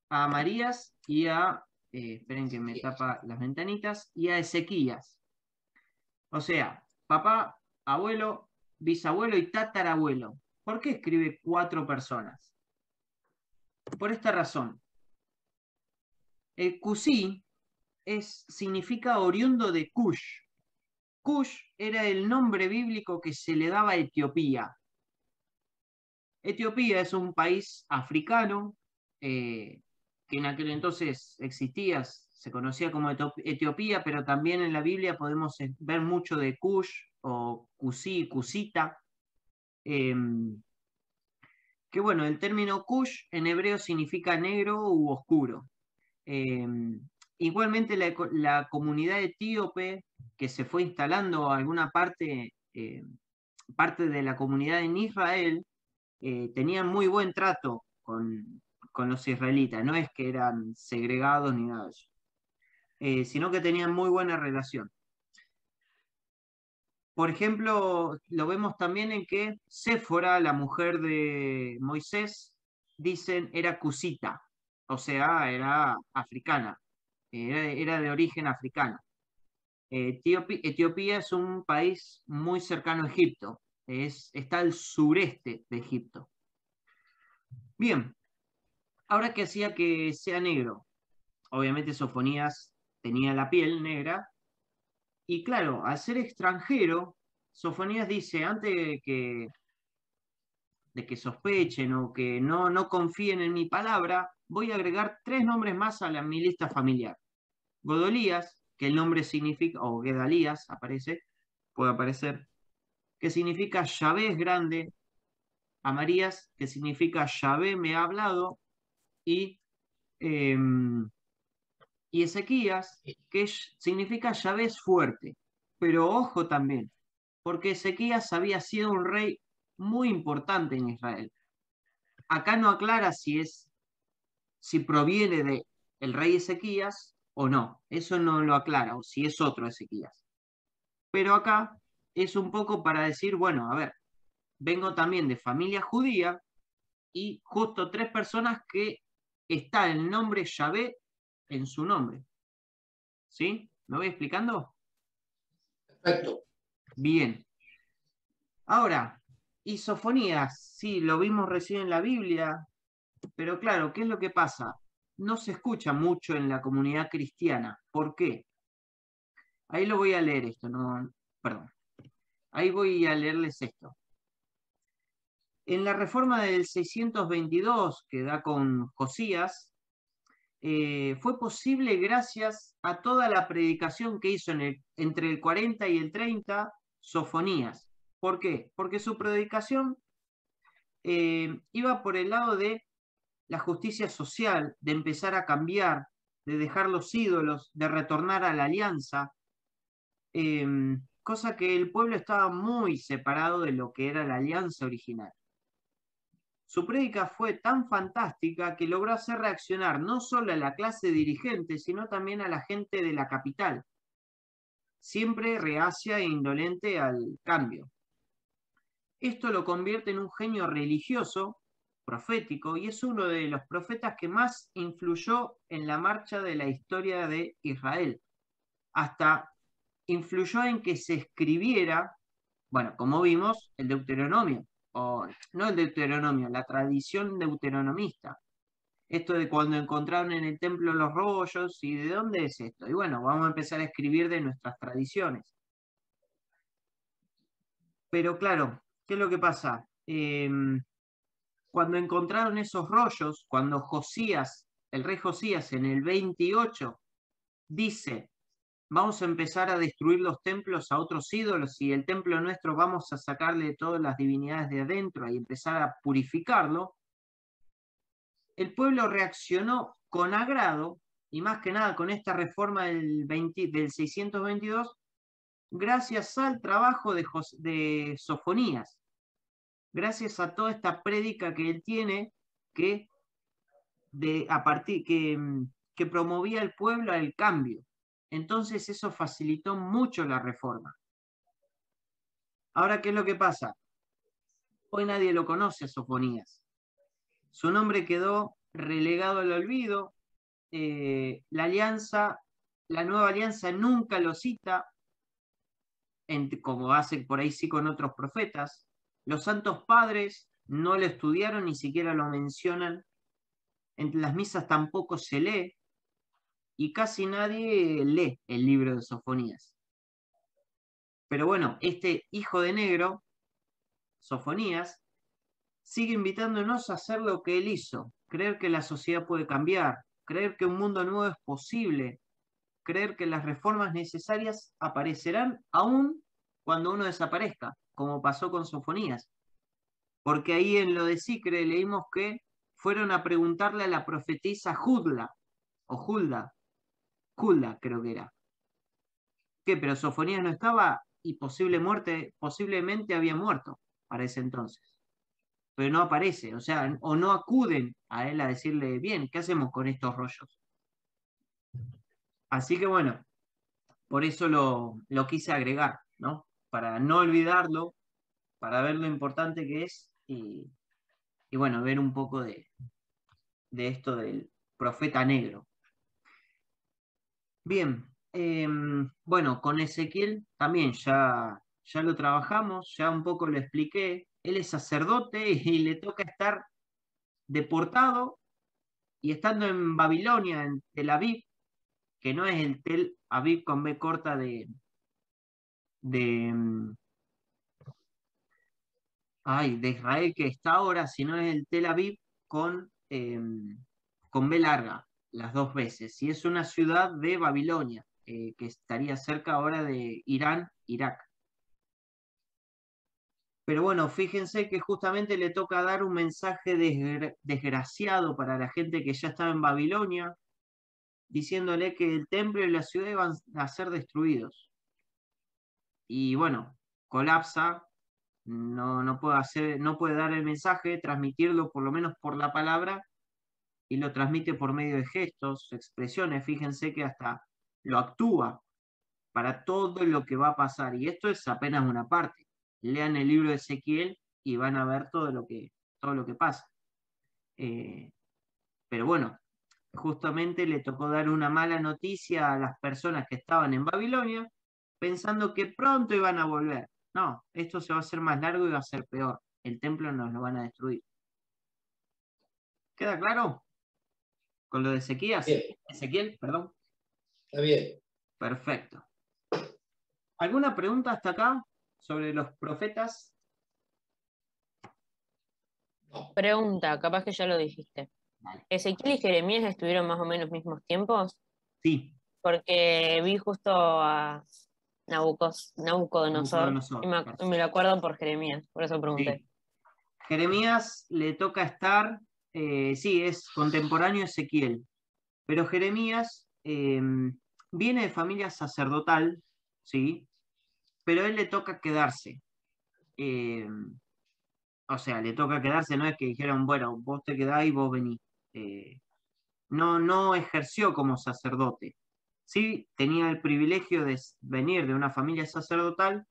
a Amarías y a, esperen que me tapa las ventanitas, y a Ezequías. O sea, papá, abuelo, bisabuelo y tatarabuelo. ¿Por qué escribe 4 personas? Por esta razón. El Cusí significa oriundo de Cush. Cush era el nombre bíblico que se le daba a Etiopía. Etiopía es un país africano que en aquel entonces existía, se conocía como Etiopía, pero también en la Biblia podemos ver mucho de Cush o Cusí, Cusita. Que bueno, el término Cush en hebreo significa negro u oscuro. Igualmente la comunidad etíope que se fue instalando alguna parte de la comunidad en Israel, tenían muy buen trato con los israelitas, no es que eran segregados ni nada de eso, sino que tenían muy buena relación. Por ejemplo, lo vemos también en que Séfora, la mujer de Moisés, dicen era cusita, o sea, era africana, era de origen africano. Etiopía es un país muy cercano a Egipto, está al sureste de Egipto. Bien, ahora que hacía que sea negro, obviamente Sofonías tenía la piel negra, y claro, al ser extranjero, Sofonías dice, antes de que sospechen o que no confíen en mi palabra, voy a agregar 3 nombres más a mi lista familiar. Godolías, que el nombre significa, o Gedalías aparece, puede aparecer, que significa Yahvé es grande. Amarías, que significa Yahvé me ha hablado. Y Ezequías, que significa Yahvé es fuerte. Pero ojo también, porque Ezequías había sido un rey muy importante en Israel. Acá no aclara si proviene de el rey Ezequías o no. Eso no lo aclara, o si es otro Ezequías. Pero acá es un poco para decir, bueno, a ver, vengo también de familia judía y justo 3 personas que está el nombre Yahvé en su nombre. ¿Sí? ¿Me voy explicando? Perfecto. Bien. Ahora, y Sofonías, sí, lo vimos recién en la Biblia, pero claro, ¿qué es lo que pasa? No se escucha mucho en la comunidad cristiana. ¿Por qué? Ahí lo voy a leer esto, no, perdón. Ahí voy a leerles esto. En la reforma del 622 que da con Josías, fue posible gracias a toda la predicación que hizo entre el 40 y el 30 Sofonías. ¿Por qué? Porque su predicación iba por el lado de la justicia social, de empezar a cambiar, de dejar los ídolos, de retornar a la alianza, cosa que el pueblo estaba muy separado de lo que era la alianza original. Su prédica fue tan fantástica que logró hacer reaccionar no solo a la clase dirigente, sino también a la gente de la capital, siempre reacia e indolente al cambio. Esto lo convierte en un genio religioso, profético, y es uno de los profetas que más influyó en la marcha de la historia de Israel. Hasta influyó en que se escribiera, bueno, como vimos, el Deuteronomio, o no el Deuteronomio, la tradición deuteronomista. Esto de cuando encontraron en el templo los rollos, y ¿de dónde es esto? Y bueno, vamos a empezar a escribir de nuestras tradiciones. Pero claro, ¿qué es lo que pasa? Cuando encontraron esos rollos, cuando Josías, el rey Josías en el 28, dice, vamos a empezar a destruir los templos a otros ídolos y el templo nuestro vamos a sacarle todas las divinidades de adentro y empezar a purificarlo, el pueblo reaccionó con agrado, y más que nada con esta reforma del 622, gracias al trabajo de Sofonías, gracias a toda esta prédica que él tiene, que, que promovía al pueblo al cambio. Entonces eso facilitó mucho la reforma. Ahora, ¿qué es lo que pasa? Hoy nadie lo conoce a Sofonías. Su nombre quedó relegado al olvido. La nueva alianza nunca lo cita, como hace por ahí sí con otros profetas. Los santos padres no lo estudiaron, ni siquiera lo mencionan. En las misas tampoco se lee, y casi nadie lee el libro de Sofonías. Pero bueno, este hijo de negro, Sofonías, sigue invitándonos a hacer lo que él hizo, creer que la sociedad puede cambiar, creer que un mundo nuevo es posible, creer que las reformas necesarias aparecerán aún cuando uno desaparezca, como pasó con Sofonías. Porque ahí en lo de Sicre leímos que fueron a preguntarle a la profetisa Julda, o Julda creo que era. ¿Qué? Pero Sofonías no estaba y posiblemente había muerto para ese entonces. Pero no aparece, o sea, o no acuden a él a decirle, bien, ¿qué hacemos con estos rollos? Así que bueno, por eso lo quise agregar, ¿no? Para no olvidarlo, para ver lo importante que es y bueno, ver un poco de esto del profeta negro. Bien, bueno, con Ezequiel también ya lo trabajamos, ya un poco lo expliqué. Él es sacerdote y le toca estar deportado y estando en Babilonia, en Tel Aviv, que no es el Tel Aviv con B corta de Israel que está ahora, sino es el Tel Aviv con con B larga, las dos veces, y es una ciudad de Babilonia, que estaría cerca ahora de Irán, Irak. Pero bueno, fíjense que justamente le toca dar un mensaje desgraciado para la gente que ya estaba en Babilonia, diciéndole que el templo y la ciudad iban a ser destruidos. Y bueno, colapsa, no puede dar el mensaje, transmitirlo por lo menos por la palabra, y lo transmite por medio de gestos, expresiones. Fíjense que hasta lo actúa para todo lo que va a pasar. Y esto es apenas una parte. Lean el libro de Ezequiel y van a ver todo lo que pasa. Pero bueno, justamente le tocó dar una mala noticia a las personas que estaban en Babilonia, pensando que pronto iban a volver. No, esto se va a hacer más largo y va a ser peor. El templo nos lo van a destruir. ¿Queda claro? Con lo de Ezequiel, perdón. Está bien. Perfecto. ¿Alguna pregunta hasta acá sobre los profetas? No. Pregunta, capaz que ya lo dijiste. Vale. ¿Ezequiel y Jeremías estuvieron más o menos mismos tiempos? Sí. Porque vi justo a Nabucodonosor y me lo acuerdo por Jeremías, por eso pregunté. Sí. Jeremías le toca estar, sí, es contemporáneo a Ezequiel, pero Jeremías viene de familia sacerdotal, ¿sí? Pero a él le toca quedarse. O sea, le toca quedarse, no es que dijeron, bueno, vos te quedás y vos venís. No ejerció como sacerdote. Sí, tenía el privilegio de venir de una familia sacerdotal,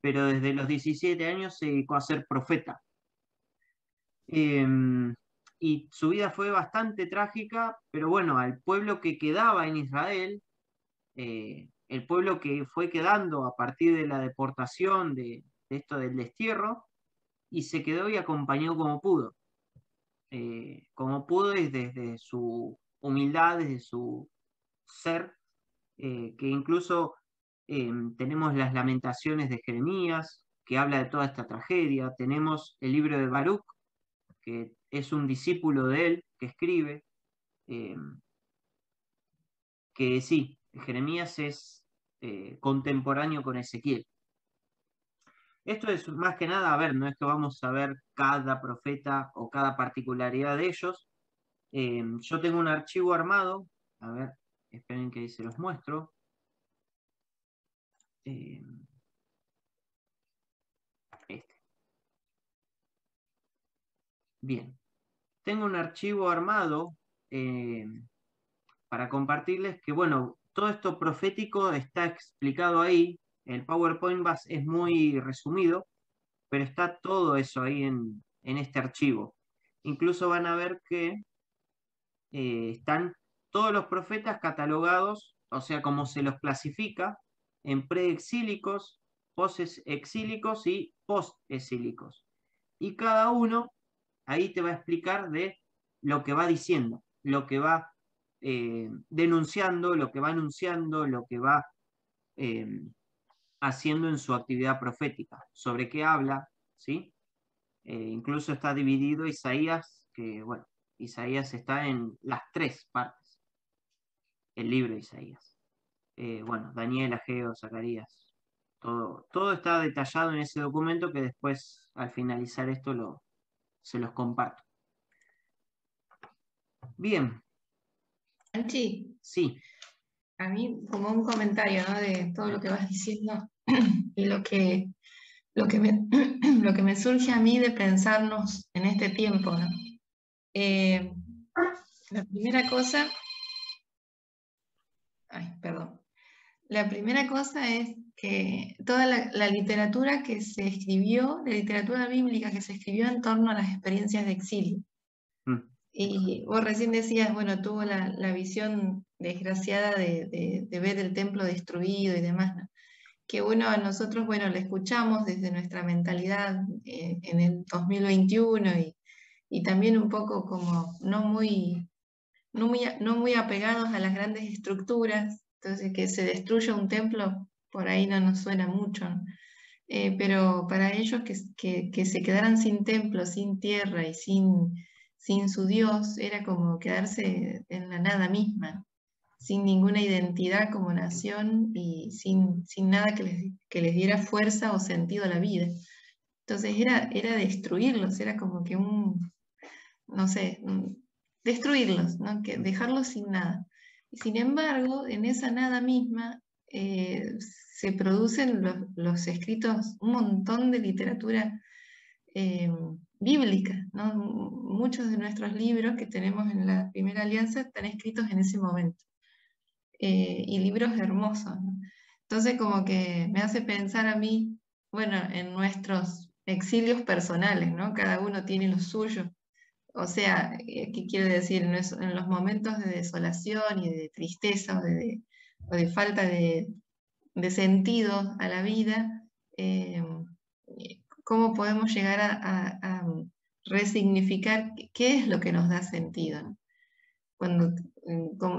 pero desde los 17 años se dedicó a ser profeta. Y su vida fue bastante trágica, pero bueno, al pueblo que quedaba en Israel, el pueblo que fue quedando a partir de la deportación de esto del destierro, y se quedó y acompañó como pudo. Y desde su humildad, desde su ser, que incluso tenemos las lamentaciones de Jeremías, que habla de toda esta tragedia, tenemos el libro de Baruch, que es un discípulo de él, que escribe, que sí, Jeremías es contemporáneo con Ezequiel. Esto es más que nada, a ver, no es que vamos a ver cada profeta o cada particularidad de ellos. Yo tengo un archivo armado, a ver, esperen que se los muestro. Bien, tengo un archivo armado para compartirles que, bueno, todo esto profético está explicado ahí. El PowerPoint es muy resumido, pero está todo eso ahí en este archivo. Incluso van a ver que están todos los profetas catalogados, o sea, como se los clasifica, en preexílicos, posexílicos y postexílicos. Y cada uno ahí te va a explicar de lo que va diciendo, lo que va denunciando, lo que va anunciando, lo que va haciendo en su actividad profética, sobre qué habla, ¿sí? Incluso está dividido Isaías, que bueno, Isaías está en las tres partes, el libro de Isaías. Bueno, Daniel, Ageo, Zacarías, todo está detallado en ese documento que después, al finalizar esto, se los comparto. Bien. Anchi, Sí. a mí como un comentario, ¿no? De todo lo que vas diciendo y lo que me surge a mí de pensarnos en este tiempo, ¿no? La primera cosa, la primera cosa es que toda la literatura que se escribió, la literatura bíblica que se escribió en torno a las experiencias de exilio. Y vos recién decías, bueno, tuvo la visión desgraciada de ver el templo destruido y demás, ¿no? Que bueno, a nosotros, bueno, la escuchamos desde nuestra mentalidad en el 2021 y también un poco como no muy apegados a las grandes estructuras. Entonces que se destruya un templo, por ahí no nos suena mucho, ¿no? Pero para ellos que se quedaran sin templo, sin tierra y sin sin su Dios, era como quedarse en la nada misma, sin ninguna identidad como nación y sin nada que les diera fuerza o sentido a la vida. Entonces era destruirlos, era como que no sé, destruirlos, ¿no? Dejarlos sin nada. Y sin embargo, en esa nada misma se producen los escritos, un montón de literatura bíblica, ¿no? Muchos de nuestros libros que tenemos en la Primera Alianza están escritos en ese momento. Y libros hermosos, ¿no? Entonces como que me hace pensar a mí, bueno, en nuestros exilios personales, ¿no? Cada uno tiene lo suyo. O sea, ¿qué quiero decir? En los momentos de desolación y de tristeza o de falta de sentido a la vida, ¿cómo podemos llegar a resignificar qué es lo que nos da sentido, ¿no? Cuando,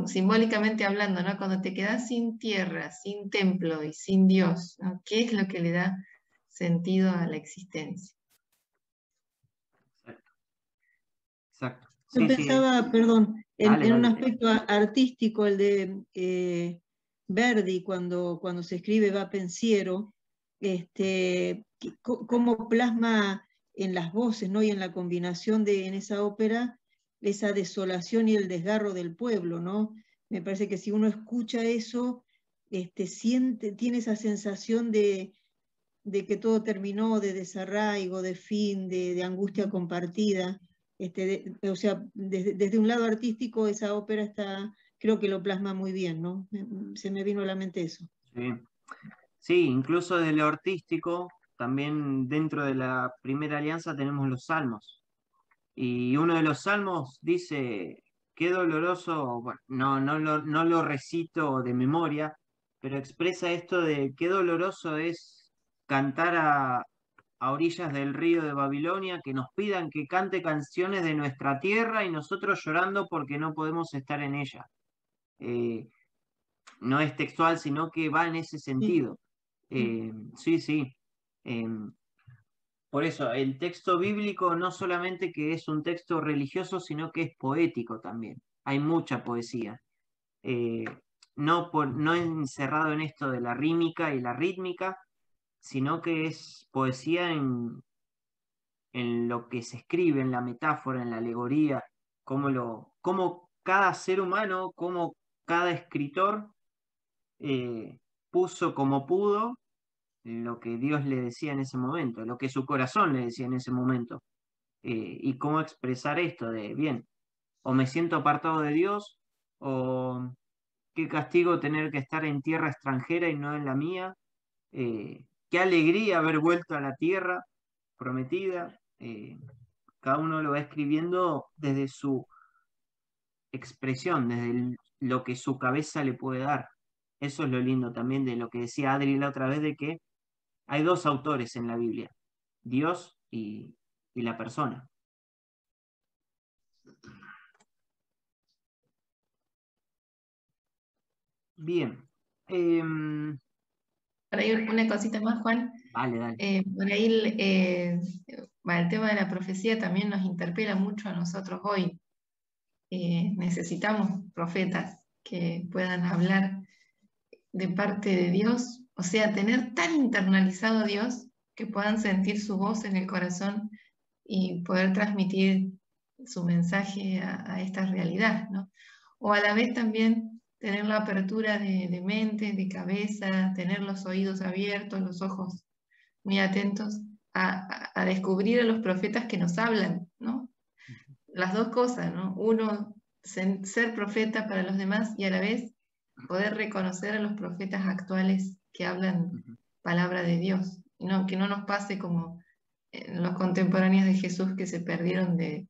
simbólicamente hablando, ¿no? Cuando te quedas sin tierra, sin templo y sin Dios, ¿no? ¿Qué es lo que le da sentido a la existencia? Exacto. Yo Sí, pensaba, perdón, Dale, en un dale. aspecto artístico, el de Verdi, cuando se escribe Va Pensiero, cómo plasma en las voces, ¿no? Y en la combinación en esa ópera, esa desolación y el desgarro del pueblo, ¿no? Me parece que si uno escucha eso, tiene esa sensación de que todo terminó, de desarraigo, de fin, de angustia compartida. O sea, desde un lado artístico esa ópera creo que lo plasma muy bien, ¿no? Se me vino a la mente eso. Sí. Sí, incluso desde lo artístico, también dentro de la Primera Alianza tenemos los salmos. Y uno de los salmos dice, qué doloroso, bueno, no lo recito de memoria, pero expresa esto de qué doloroso es cantar a orillas del río de Babilonia, que nos pidan que cante canciones de nuestra tierra y nosotros llorando porque no podemos estar en ella. No es textual, sino que va en ese sentido. Sí, sí. Por eso, el texto bíblico no solamente que es un texto religioso, sino que es poético también. Hay mucha poesía. No encerrado en esto de la rímica y la rítmica, sino que es poesía en lo que se escribe, en la metáfora, en la alegoría, cómo cada ser humano, cómo cada escritor puso como pudo lo que Dios le decía en ese momento, lo que su corazón le decía en ese momento, y cómo expresar esto de, bien, o me siento apartado de Dios, o qué castigo tener que estar en tierra extranjera y no en la mía, qué alegría haber vuelto a la tierra prometida. Cada uno lo va escribiendo desde su expresión, desde lo que su cabeza le puede dar. Eso es lo lindo también de lo que decía Adri la otra vez, de que hay dos autores en la Biblia, Dios y la persona. Bien. Por ahí una cosita más, Juan. Dale. Por ahí el tema de la profecía también nos interpela mucho a nosotros hoy. Necesitamos profetas que puedan hablar de parte de Dios, o sea, tener tan internalizado a Dios que puedan sentir su voz en el corazón y poder transmitir su mensaje a esta realidad, ¿no? O a la vez también tener la apertura de mente, de cabeza, tener los oídos abiertos, los ojos muy atentos a descubrir a los profetas que nos hablan, ¿no? Las dos cosas, ¿no? Uno, ser profeta para los demás y a la vez poder reconocer a los profetas actuales que hablan palabra de Dios, ¿no? Que no nos pase como los contemporáneos de Jesús que se perdieron de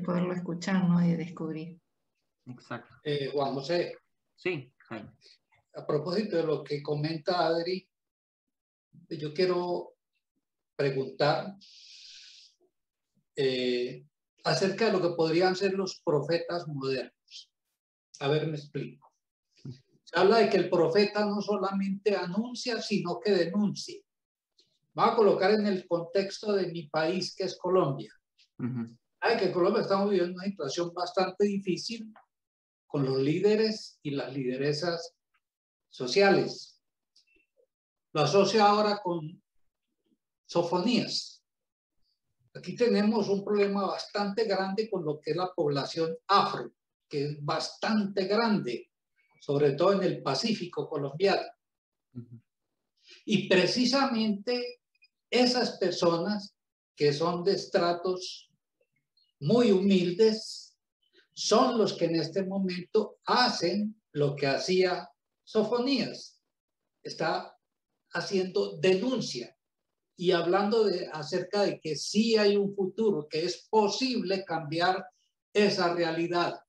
poderlo escuchar, ¿no? Y de descubrir. Exacto. Juan José. Sí, Jaime. A propósito de lo que comenta Adri, yo quiero preguntar acerca de lo que podrían ser los profetas modernos. A ver, me explico. Se habla de que el profeta no solamente anuncia, sino que denuncia. Voy a colocar en el contexto de mi país, que es Colombia. Hay que en Colombia estamos viviendo una situación bastante difícil con los líderes y las lideresas sociales. Lo asocia ahora con Sofonías. Aquí tenemos un problema bastante grande con lo que es la población afro, que es bastante grande, sobre todo en el Pacífico colombiano. Y precisamente esas personas que son de estratos muy humildes son los que en este momento hacen lo que hacía Sofonías. Está haciendo denuncia y hablando acerca de que sí hay un futuro, que es posible cambiar esa realidad.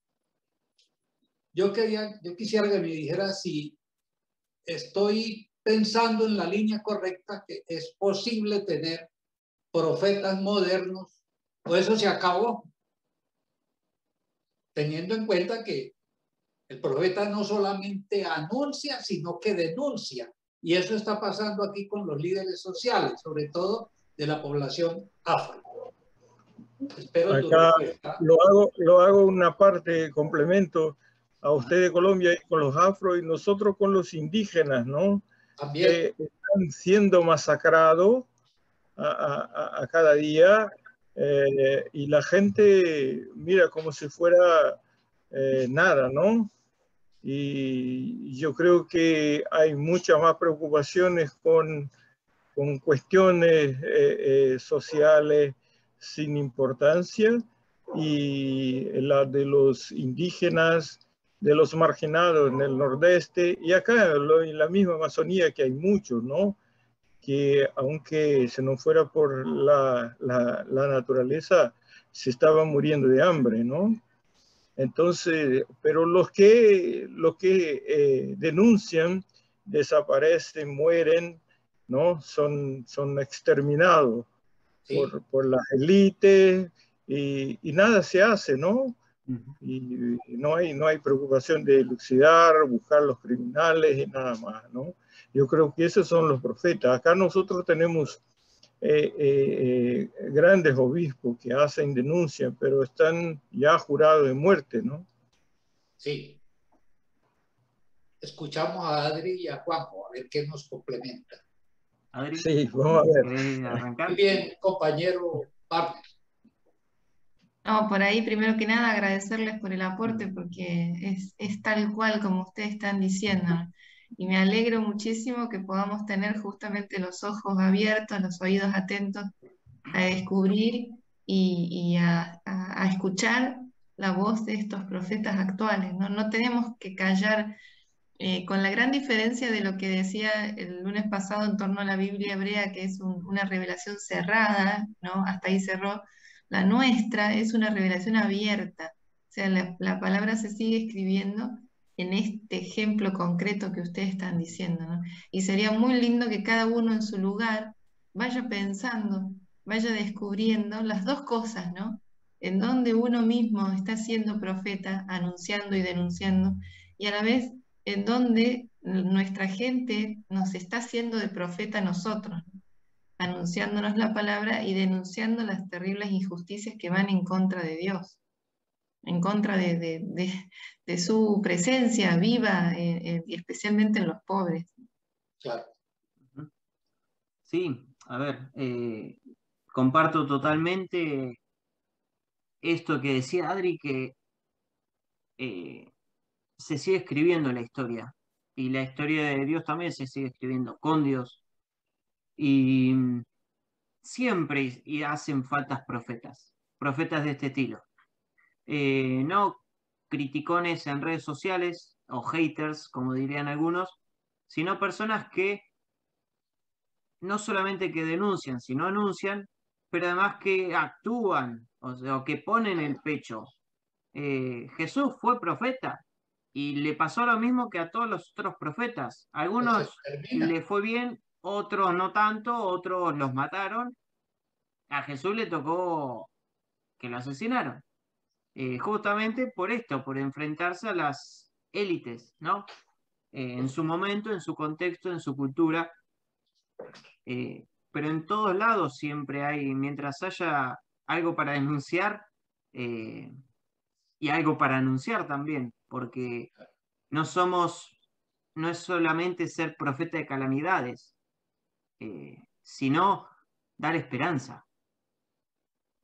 Yo quisiera que me dijera si estoy pensando en la línea correcta, que es posible tener profetas modernos, o eso se acabó, teniendo en cuenta que el profeta no solamente anuncia, sino que denuncia. Y eso está pasando aquí con los líderes sociales, sobre todo de la población afro. Espero tu Acá respuesta. lo hago una parte, complemento a usted de Colombia y con los afro y nosotros con los indígenas, ¿no? También. Que están siendo masacrados a cada día y la gente mira como si fuera nada, ¿no? Y yo creo que hay muchas más preocupaciones con cuestiones sociales sin importancia y la de los indígenas, de los marginados en el nordeste y acá en la misma Amazonía que hay muchos, ¿no? Que aunque se nos fuera por la naturaleza, se estaban muriendo de hambre, ¿no? Entonces, pero los que denuncian, desaparecen, mueren, ¿no? Son exterminados Sí. por las élites y nada se hace, ¿no? Y no hay preocupación de elucidar, buscar los criminales y nada más, ¿no? Yo creo que esos son los profetas. Acá nosotros tenemos grandes obispos que hacen denuncia, pero están ya jurados de muerte, ¿no? Sí. Escuchamos a Adri y a Juanjo, a ver qué nos complementa. Adri, sí, vamos a ver. ¿querés arrancar? Muy bien, compañero partner. No, por ahí, primero que nada, agradecerles por el aporte, porque es tal cual como ustedes están diciendo. Y me alegro muchísimo que podamos tener justamente los ojos abiertos, los oídos atentos a descubrir y a escuchar la voz de estos profetas actuales, ¿no? No tenemos que callar, con la gran diferencia de lo que decía el lunes pasado en torno a la Biblia hebrea, que es una revelación cerrada, ¿no? Hasta ahí cerró. La nuestra es una revelación abierta, o sea, la palabra se sigue escribiendo en este ejemplo concreto que ustedes están diciendo, ¿no? Y sería muy lindo que cada uno en su lugar vaya pensando, vaya descubriendo las dos cosas, ¿no? En donde uno mismo está siendo profeta, anunciando y denunciando, y a la vez en donde nuestra gente nos está haciendo de profeta a nosotros, ¿no? Anunciándonos la palabra y denunciando las terribles injusticias que van en contra de Dios, en contra de su presencia viva, y especialmente en los pobres. Claro. Sí, a ver, comparto totalmente esto que decía Adri, que se sigue escribiendo la historia, y la historia de Dios también se sigue escribiendo con Dios, y siempre hacen faltas profetas de este estilo. No criticones en redes sociales, o haters, como dirían algunos, sino personas que no solamente que denuncian, sino anuncian, pero además que actúan, o sea, o que ponen el pecho. Jesús fue profeta y le pasó lo mismo que a todos los otros profetas. A algunos le fue bien, otros no tanto, otros los mataron. A Jesús le tocó que lo asesinaron. Justamente por esto, por enfrentarse a las élites, ¿no? En su momento, en su contexto, en su cultura. Pero en todos lados siempre hay, mientras haya algo para denunciar, y algo para anunciar también, porque no es solamente ser profeta de calamidades, sino dar esperanza.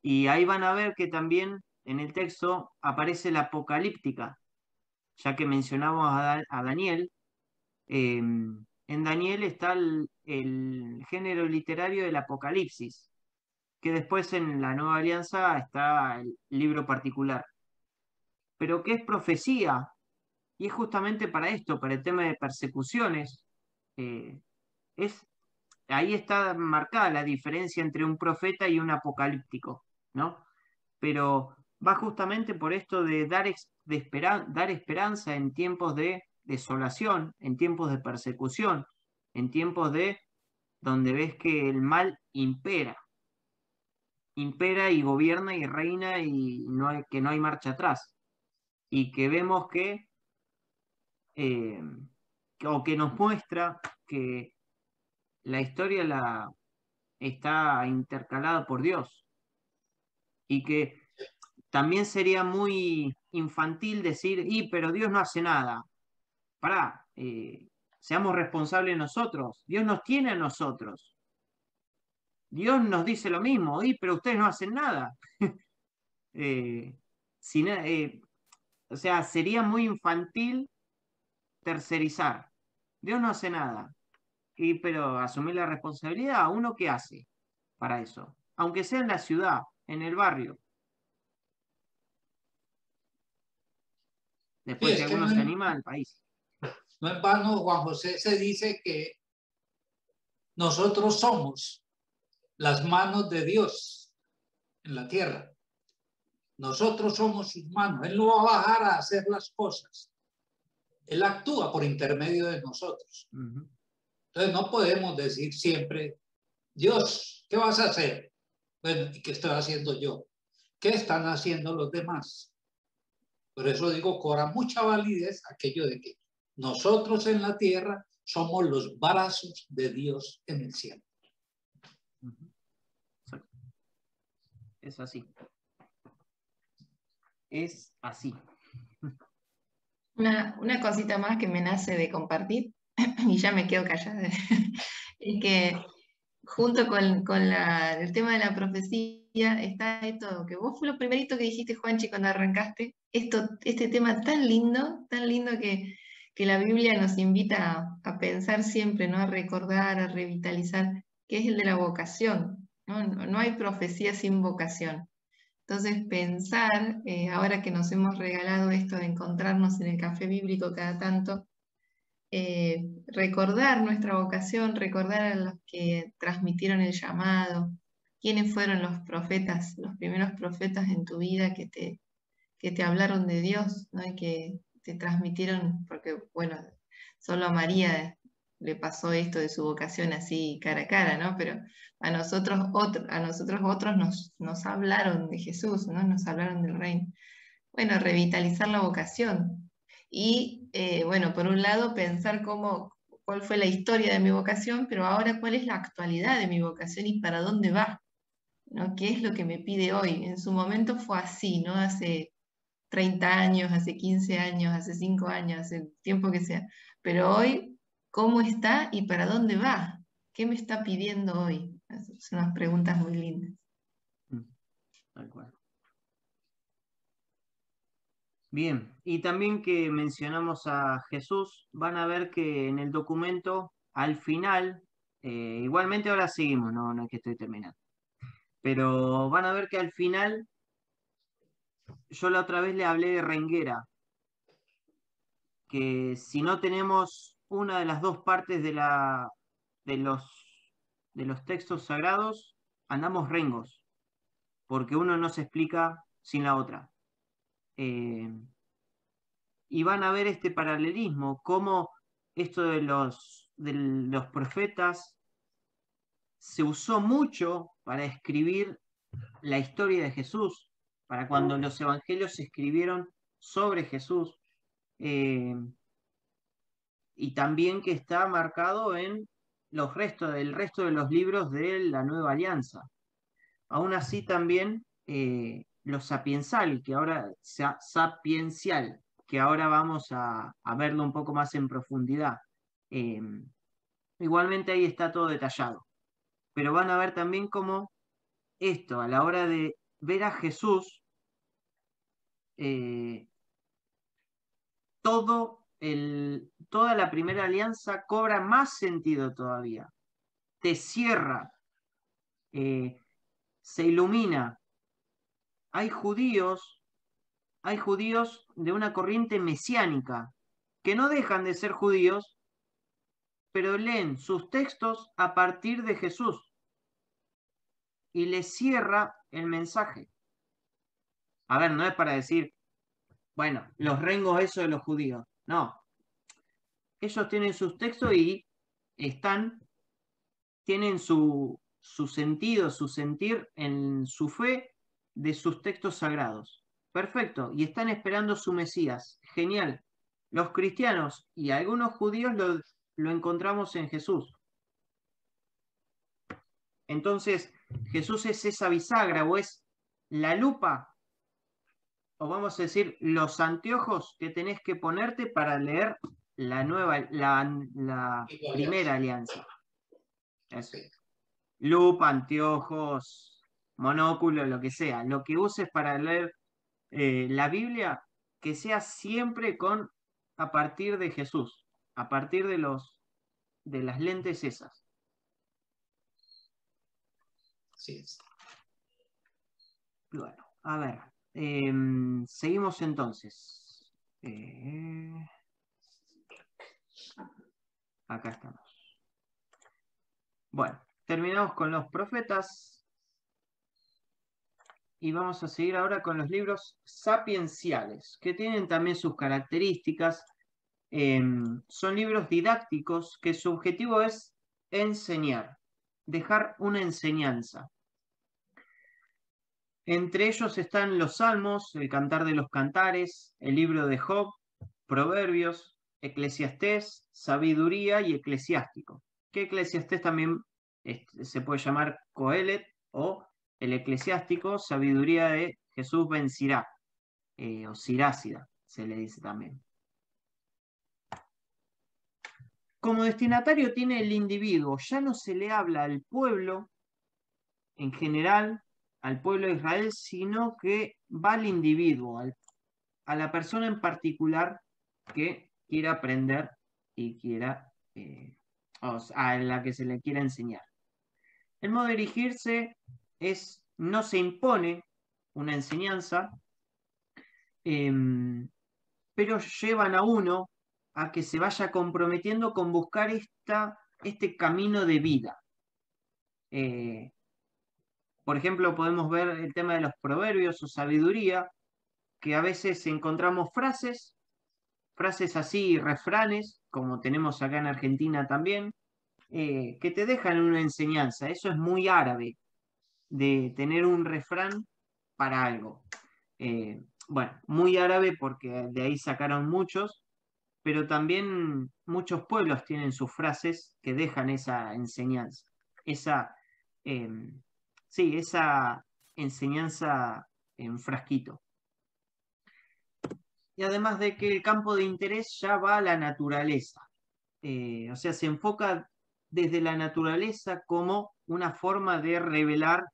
Y ahí van a ver que también en el texto aparece la apocalíptica, ya que mencionamos a Daniel. En Daniel está el género literario del Apocalipsis, que después en la Nueva Alianza está el libro particular. Pero ¿qué es profecía? Y es justamente para esto, para el tema de persecuciones. Ahí está marcada la diferencia entre un profeta y un apocalíptico, ¿no? Pero va justamente por esto de dar esperanza en tiempos de desolación, en tiempos de persecución, en tiempos donde ves que el mal impera y gobierna y reina y que no hay marcha atrás. Y que vemos que nos muestra que la historia está intercalada por Dios. Y que también sería muy infantil decir, pero Dios no hace nada. Pará, seamos responsables nosotros. Dios nos tiene a nosotros. Dios nos dice lo mismo, pero ustedes no hacen nada. O sea, sería muy infantil tercerizar. Dios no hace nada. Pero asumir la responsabilidad, ¿uno qué hace para eso? Aunque sea en la ciudad, en el barrio. Después, si alguno se anima, al país. No en vano, Juan José se dice que nosotros somos las manos de Dios en la tierra. Nosotros somos sus manos. Él no va a bajar a hacer las cosas. Él actúa por intermedio de nosotros. Entonces no podemos decir siempre, Dios, ¿qué vas a hacer? Bueno, ¿y qué estoy haciendo yo? ¿Qué están haciendo los demás? Por eso digo, cobra mucha validez aquello de que nosotros en la tierra somos los brazos de Dios en el cielo. Es así. Es así. Una cosita más que me nace de compartir, y ya me quedo callada, es que junto con el tema de la profecía está esto, que vos fue lo primerito que dijiste, Juanchi, cuando arrancaste, este tema tan lindo que la Biblia nos invita a pensar siempre, ¿no? A recordar, a revitalizar, que es el de la vocación, ¿no? No hay profecía sin vocación. Entonces, pensar, ahora que nos hemos regalado esto de encontrarnos en el café bíblico cada tanto, recordar nuestra vocación, recordar a los que transmitieron el llamado, quiénes fueron los profetas, los primeros profetas en tu vida que te hablaron de Dios, ¿no? Y que te transmitieron, porque bueno, solo a María le pasó esto de su vocación así cara a cara, ¿no? Pero a nosotros otros nos hablaron de Jesús, ¿no? Nos hablaron del reino. Bueno, revitalizar la vocación. Y bueno, por un lado pensar cuál fue la historia de mi vocación, pero ahora cuál es la actualidad de mi vocación y para dónde va, ¿no? ¿Qué es lo que me pide hoy? En su momento fue así, ¿no? Hace 30 años, hace 15 años, hace 5 años, hace el tiempo que sea. Pero hoy, ¿cómo está y para dónde va? ¿Qué me está pidiendo hoy? Son unas preguntas muy lindas. Tal cual. Bien, y también que mencionamos a Jesús, van a ver que en el documento, al final, igualmente ahora seguimos, no es que estoy terminando, pero van a ver que al final, yo la otra vez le hablé de renguera, que si no tenemos una de las dos partes de los textos sagrados, andamos rengos, porque uno no se explica sin la otra. Y van a ver este paralelismo, cómo esto de los profetas se usó mucho para escribir la historia de Jesús, para cuando los evangelios se escribieron sobre Jesús, y también que está marcado en el resto de los libros de la Nueva Alianza. Aún así también lo sapiencial, que ahora vamos a verlo un poco más en profundidad. Igualmente ahí está todo detallado. Pero van a ver también cómo esto, a la hora de ver a Jesús, toda la primera alianza cobra más sentido todavía. Te cierra, se ilumina. Hay judíos de una corriente mesiánica que no dejan de ser judíos, pero leen sus textos a partir de Jesús y les cierra el mensaje. A ver, no es para decir, bueno, los rengos eso de los judíos. No. Ellos tienen sus textos y tienen su sentido, su sentir en su fe de sus textos sagrados. Perfecto. Y están esperando su Mesías. Genial. Los cristianos y algunos judíos lo encontramos en Jesús. Entonces, Jesús es esa bisagra o es la lupa, o vamos a decir, los anteojos que tenés que ponerte para leer la primera alianza. Eso. Lupa, anteojos, monóculo, lo que sea. Lo que uses para leer la Biblia, que sea siempre a partir de Jesús, a partir de las lentes esas. Sí. Bueno, a ver. Seguimos entonces. Acá estamos. Bueno, terminamos con los profetas y vamos a seguir ahora con los libros sapienciales, que tienen también sus características. Son libros didácticos que su objetivo es enseñar, dejar una enseñanza. Entre ellos están los Salmos, el Cantar de los Cantares, el libro de Job, Proverbios, Eclesiastés, Sabiduría y Eclesiástico. Que Eclesiastés también se puede llamar Coelet o el Eclesiástico, Sabiduría de Jesús ben Sirá, o Sirácida, se le dice también. Como destinatario tiene el individuo, ya no se le habla al pueblo en general, al pueblo de Israel, sino que va al individuo, a la persona en particular que quiera aprender y quiera, a la que se le quiera enseñar. El modo de dirigirse no se impone una enseñanza, pero llevan a uno a que se vaya comprometiendo con buscar este camino de vida. Por ejemplo, podemos ver el tema de los proverbios o sabiduría, que a veces encontramos frases así, refranes, como tenemos acá en Argentina también, que te dejan una enseñanza. Eso es muy árabe, de tener un refrán para algo. Bueno, muy árabe porque de ahí sacaron muchos, pero también muchos pueblos tienen sus frases que dejan esa enseñanza. Esa enseñanza en frasquito. Y además de que el campo de interés ya va a la naturaleza. O sea, se enfoca desde la naturaleza como una forma de revelar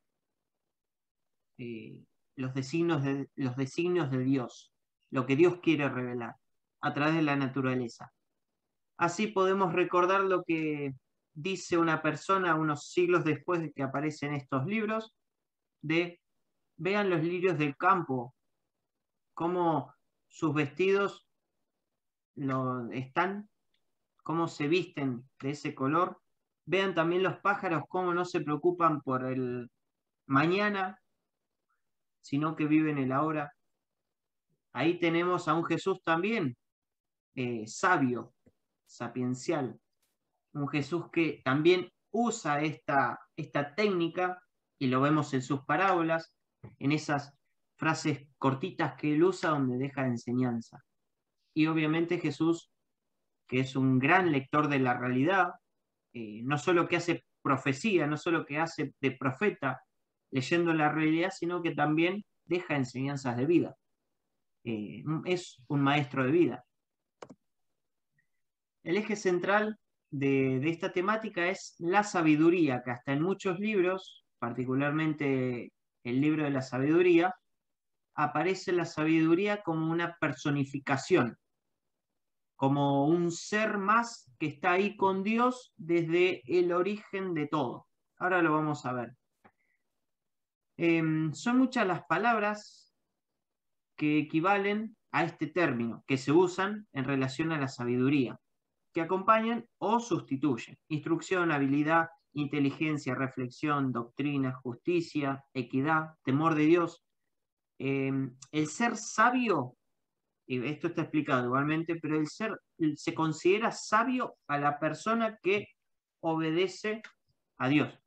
los designios de Dios, lo que Dios quiere revelar a través de la naturaleza. Así podemos recordar lo que dice una persona unos siglos después de que aparecen estos libros, vean los lirios del campo, cómo sus vestidos cómo se visten de ese color. Vean también los pájaros, cómo no se preocupan por el mañana, sino que viven el ahora. Ahí tenemos a un Jesús también sabio, sapiencial. Un Jesús que también usa esta técnica, y lo vemos en sus parábolas, en esas frases cortitas que él usa donde deja enseñanza. Y obviamente Jesús, que es un gran lector de la realidad, no solo que hace profecía, no solo que hace de profeta leyendo la realidad, sino que también deja enseñanzas de vida. Es un maestro de vida. El eje central de esta temática es la sabiduría, que hasta en muchos libros, particularmente el libro de la sabiduría, aparece la sabiduría como una personificación, como un ser más que está ahí con Dios desde el origen de todo. Ahora lo vamos a ver. Son muchas las palabras que equivalen a este término, que se usan en relación a la sabiduría, que acompañan o sustituyen. Instrucción, habilidad, inteligencia, reflexión, doctrina, justicia, equidad, temor de Dios. El ser sabio, y esto está explicado igualmente, pero el ser se considera sabio a la persona que obedece a Dios,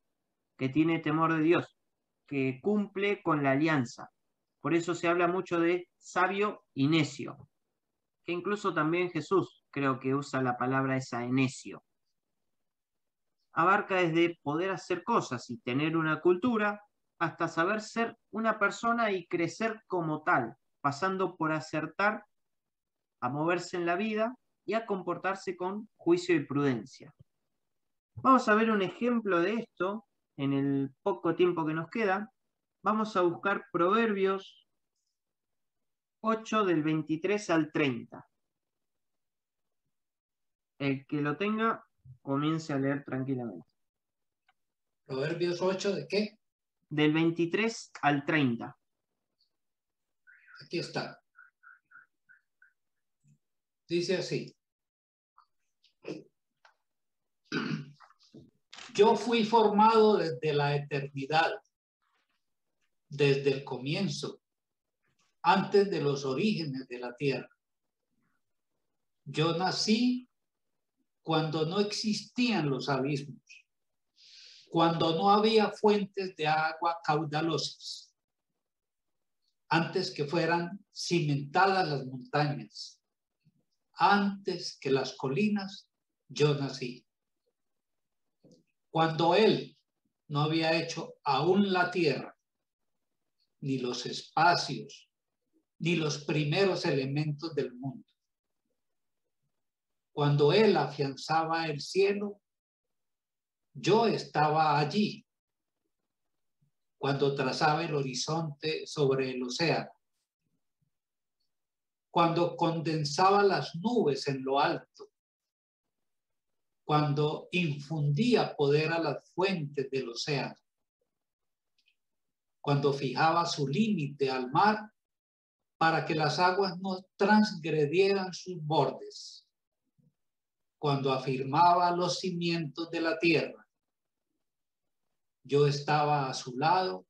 que tiene temor de Dios, que cumple con la alianza. Por eso se habla mucho de sabio y necio, que incluso también Jesús creo que usa la palabra esa de necio. Abarca desde poder hacer cosas y tener una cultura, hasta saber ser una persona y crecer como tal, pasando por acertar, a moverse en la vida y a comportarse con juicio y prudencia. Vamos a ver un ejemplo de esto en el poco tiempo que nos queda. Vamos a buscar Proverbios 8 del 23 al 30. El que lo tenga, comience a leer tranquilamente. Proverbios 8, ¿de qué? Del 23 al 30. Aquí está. Dice así. Yo fui formado desde la eternidad, desde el comienzo, antes de los orígenes de la tierra. Yo nací cuando no existían los abismos, cuando no había fuentes de agua caudalosas, antes que fueran cimentadas las montañas, antes que las colinas, yo nací. Cuando Él no había hecho aún la tierra, ni los espacios, ni los primeros elementos del mundo. Cuando Él afianzaba el cielo, yo estaba allí. Cuando trazaba el horizonte sobre el océano. Cuando condensaba las nubes en lo alto. Cuando infundía poder a las fuentes del océano. Cuando fijaba su límite al mar para que las aguas no transgredieran sus bordes. Cuando afirmaba los cimientos de la tierra. Yo estaba a su lado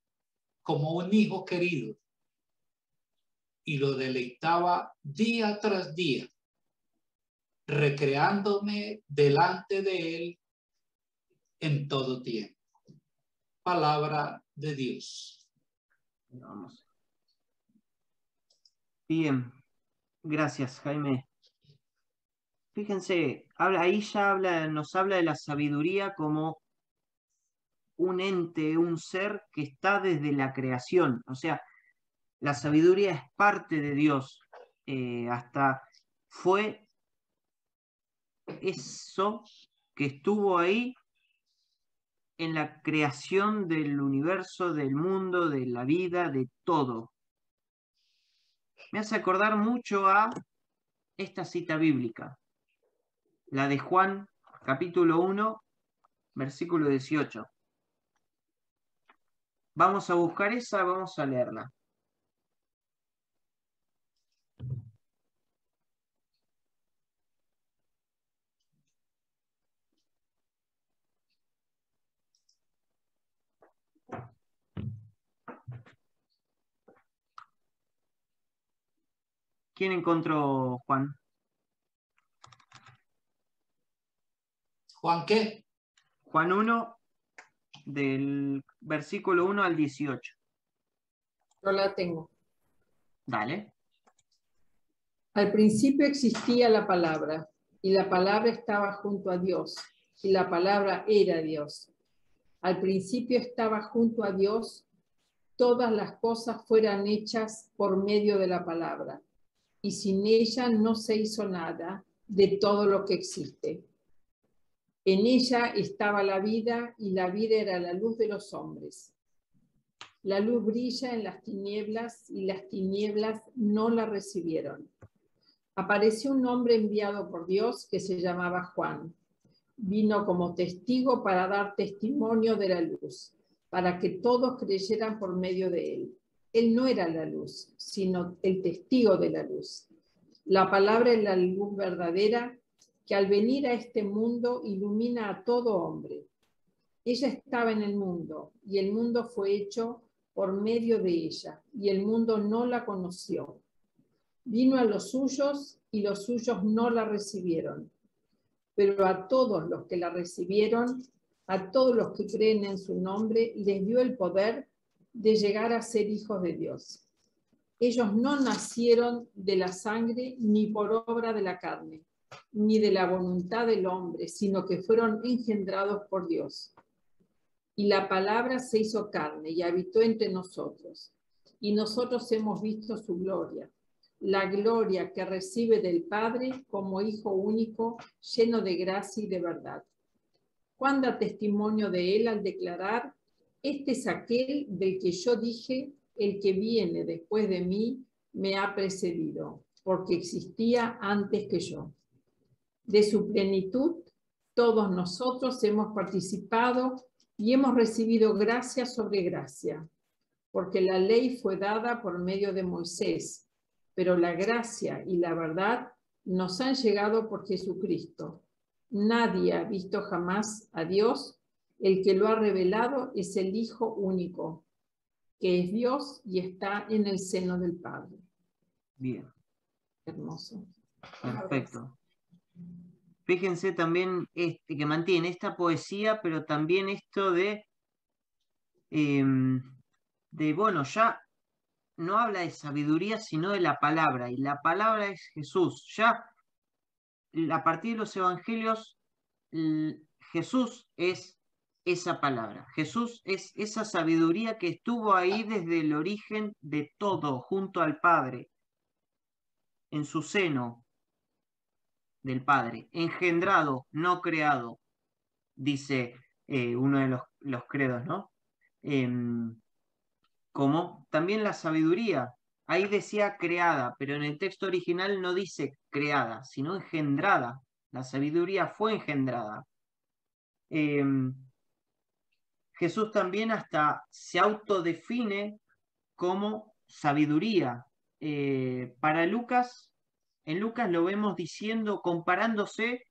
como un hijo querido y lo deleitaba día tras día, recreándome delante de él en todo tiempo. Palabra de Dios. Vamos. Bien, gracias, Jaime. Fíjense, ahí ya nos habla de la sabiduría como un ente, un ser que está desde la creación. O sea, la sabiduría es parte de Dios. Hasta fue eso que estuvo ahí en la creación del universo, del mundo, de la vida, de todo. Me hace acordar mucho a esta cita bíblica, la de Juan, capítulo 1, versículo 18. Vamos a buscar esa, vamos a leerla. ¿Quién encontró, Juan? ¿Juan qué? Juan 1, del versículo 1 al 18. Yo la tengo. Dale. Al principio existía la palabra, y la palabra estaba junto a Dios, y la palabra era Dios. Al principio estaba junto a Dios todas las cosas fueran hechas por medio de la palabra, y sin ella no se hizo nada de todo lo que existe. En ella estaba la vida, y la vida era la luz de los hombres. La luz brilla en las tinieblas, y las tinieblas no la recibieron. Apareció un hombre enviado por Dios que se llamaba Juan. Vino como testigo para dar testimonio de la luz, para que todos creyeran por medio de él. Él no era la luz, sino el testigo de la luz. La palabra es la luz verdadera que al venir a este mundo ilumina a todo hombre. Ella estaba en el mundo, y el mundo fue hecho por medio de ella, y el mundo no la conoció. Vino a los suyos, y los suyos no la recibieron. Pero a todos los que la recibieron, a todos los que creen en su nombre, les dio el poder de llegar a ser hijos de Dios. Ellos no nacieron de la sangre, ni por obra de la carne, ni de la voluntad del hombre, sino que fueron engendrados por Dios. Y la palabra se hizo carne y habitó entre nosotros. Y nosotros hemos visto su gloria, la gloria que recibe del Padre como Hijo único, lleno de gracia y de verdad. Juan da testimonio de él al declarar: este es aquel del que yo dije, el que viene después de mí me ha precedido, porque existía antes que yo. De su plenitud, todos nosotros hemos participado y hemos recibido gracia sobre gracia, porque la ley fue dada por medio de Moisés, pero la gracia y la verdad nos han llegado por Jesucristo. Nadie ha visto jamás a Dios. El que lo ha revelado es el Hijo único, que es Dios y está en el seno del Padre. Bien. Hermoso. Perfecto. Fíjense también que mantiene esta poesía, pero también esto bueno, ya no habla de sabiduría, sino de la palabra, y la palabra es Jesús. Ya a partir de los evangelios, Jesús es esa palabra. Jesús es esa sabiduría que estuvo ahí desde el origen de todo, junto al Padre, en su seno del Padre, engendrado, no creado, dice uno de los credos, ¿no? Como también la sabiduría. Ahí decía creada, pero en el texto original no dice creada, sino engendrada. La sabiduría fue engendrada. Jesús también hasta se autodefine como sabiduría. Para Lucas, en Lucas lo vemos diciendo, comparándose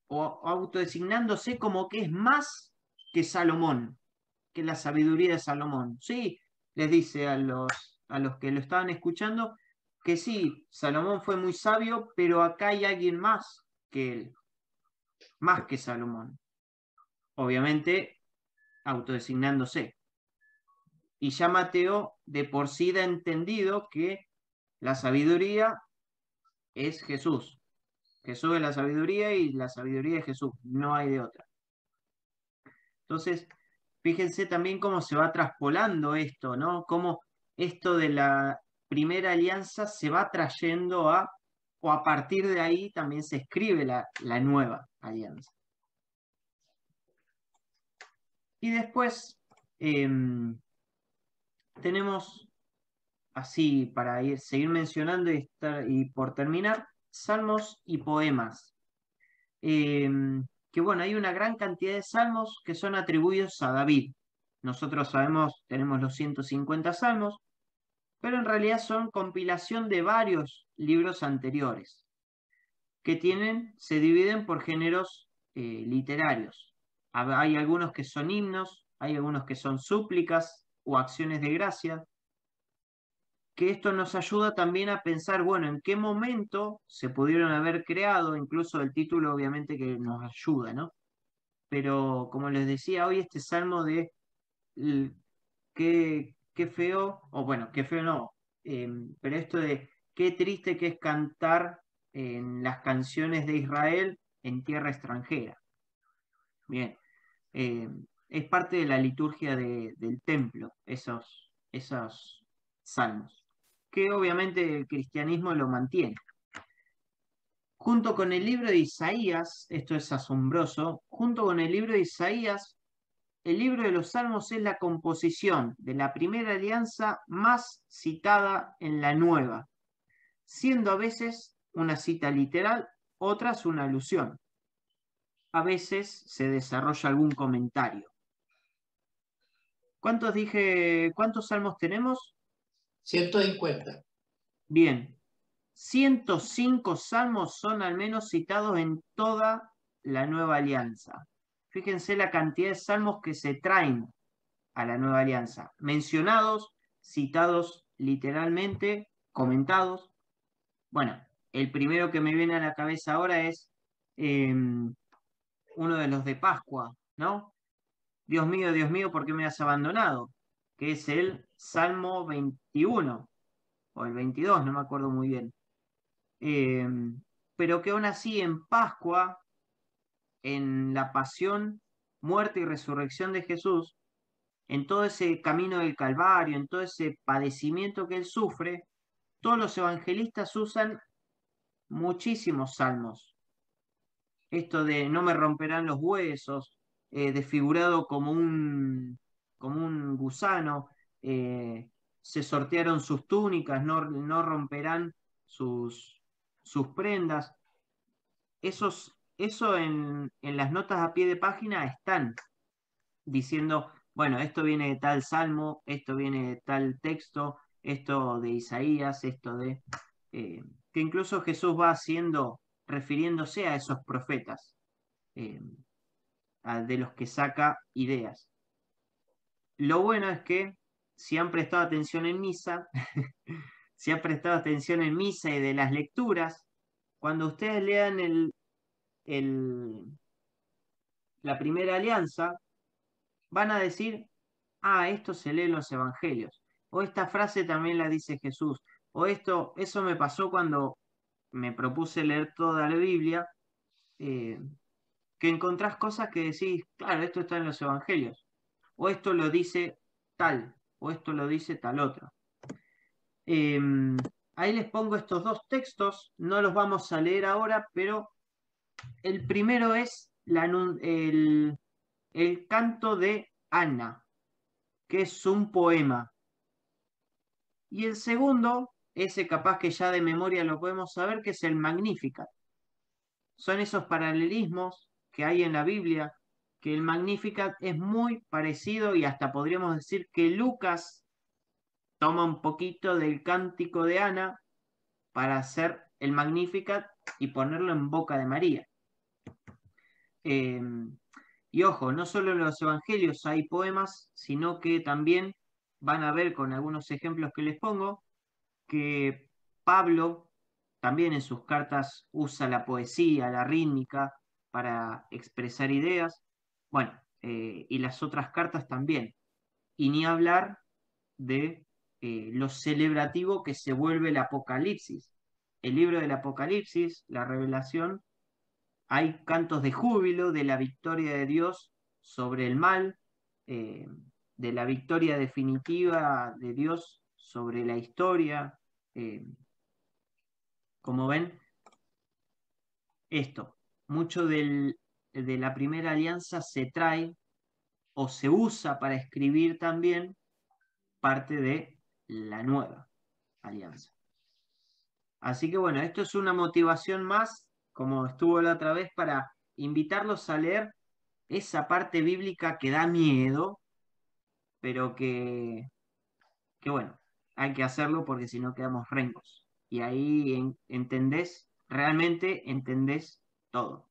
o autodesignándose como que es más que Salomón, que la sabiduría de Salomón. Sí, les dice a los que lo estaban escuchando que sí, Salomón fue muy sabio, pero acá hay alguien más que él, más que Salomón. Obviamente, autodesignándose. Y ya Mateo de por sí da entendido que la sabiduría es Jesús. Jesús es la sabiduría y la sabiduría es Jesús, no hay de otra. Entonces, fíjense también cómo se va traspolando esto, ¿no? Cómo esto de la primera alianza se va trayendo o a partir de ahí también se escribe la nueva alianza. Y después tenemos, así para seguir mencionando y por terminar, salmos y poemas. Que bueno, hay una gran cantidad de salmos que son atribuidos a David. Nosotros sabemos, tenemos los 150 salmos, pero en realidad son compilación de varios libros anteriores, que se dividen por géneros literarios. Hay algunos que son himnos, hay algunos que son súplicas o acciones de gracia, que esto nos ayuda también a pensar, bueno, en qué momento se pudieron haber creado, incluso el título obviamente que nos ayuda, ¿no? Pero como les decía hoy, este salmo de qué feo, o bueno, qué feo no, pero esto de qué triste que es cantar en las canciones de Israel en tierra extranjera. Bien, es parte de la liturgia del templo, esos salmos, que obviamente el cristianismo lo mantiene. Junto con el libro de Isaías, esto es asombroso, junto con el libro de Isaías, el libro de los Salmos es la composición de la primera alianza más citada en la nueva, siendo a veces una cita literal, otras una alusión. A veces se desarrolla algún comentario. ¿Cuántos salmos tenemos? 150. Bien. 105 salmos son al menos citados en toda la nueva alianza. Fíjense la cantidad de salmos que se traen a la nueva alianza. Mencionados, citados literalmente, comentados. Bueno, el primero que me viene a la cabeza ahora es uno de los de Pascua, ¿no? Dios mío, ¿por qué me has abandonado? Que es el Salmo 21, o el 22, no me acuerdo muy bien. Pero que aún así en Pascua, en la pasión, muerte y resurrección de Jesús, en todo ese camino del Calvario, en todo ese padecimiento que él sufre, todos los evangelistas usan muchísimos salmos. Esto de no me romperán los huesos, desfigurado como un gusano, se sortearon sus túnicas, no romperán sus prendas. Eso en las notas a pie de página están diciendo, bueno, esto viene de tal salmo, esto viene de tal texto, esto de Isaías, esto de... que incluso Jesús va haciendo, refiriéndose a esos profetas, de los que saca ideas. Lo bueno es que si han prestado atención en misa, si han prestado atención en misa y de las lecturas, cuando ustedes lean la primera alianza, van a decir, esto se lee en los evangelios, o esta frase también la dice Jesús, o eso me pasó cuando me propuse leer toda la Biblia, que encontrás cosas que decís, claro, esto está en los evangelios, o esto lo dice tal, o esto lo dice tal otro. Ahí les pongo estos dos textos, no los vamos a leer ahora, pero el primero es el canto de Ana, que es un poema. Y el segundo, ese capaz que ya de memoria lo podemos saber, que es el Magnificat. Son esos paralelismos que hay en la Biblia, que el Magnificat es muy parecido y hasta podríamos decir que Lucas toma un poquito del cántico de Ana para hacer el Magnificat y ponerlo en boca de María. Y ojo, no solo en los evangelios hay poemas, sino que también van a ver con algunos ejemplos que les pongo, que Pablo también en sus cartas usa la poesía, la rítmica para expresar ideas. Bueno, y las otras cartas también. Y ni hablar de lo celebrativo que se vuelve el Apocalipsis. El libro del Apocalipsis, la revelación, hay cantos de júbilo de la victoria de Dios sobre el mal, de la victoria definitiva de Dios sobre la historia. Como ven, mucho de la primera alianza se trae o se usa para escribir también parte de la nueva alianza. Así que bueno, esto es una motivación más, como estuvo la otra vez, para invitarlos a leer esa parte bíblica que da miedo, pero que bueno, hay que hacerlo porque si no quedamos rencos. Y ahí realmente entendés todo.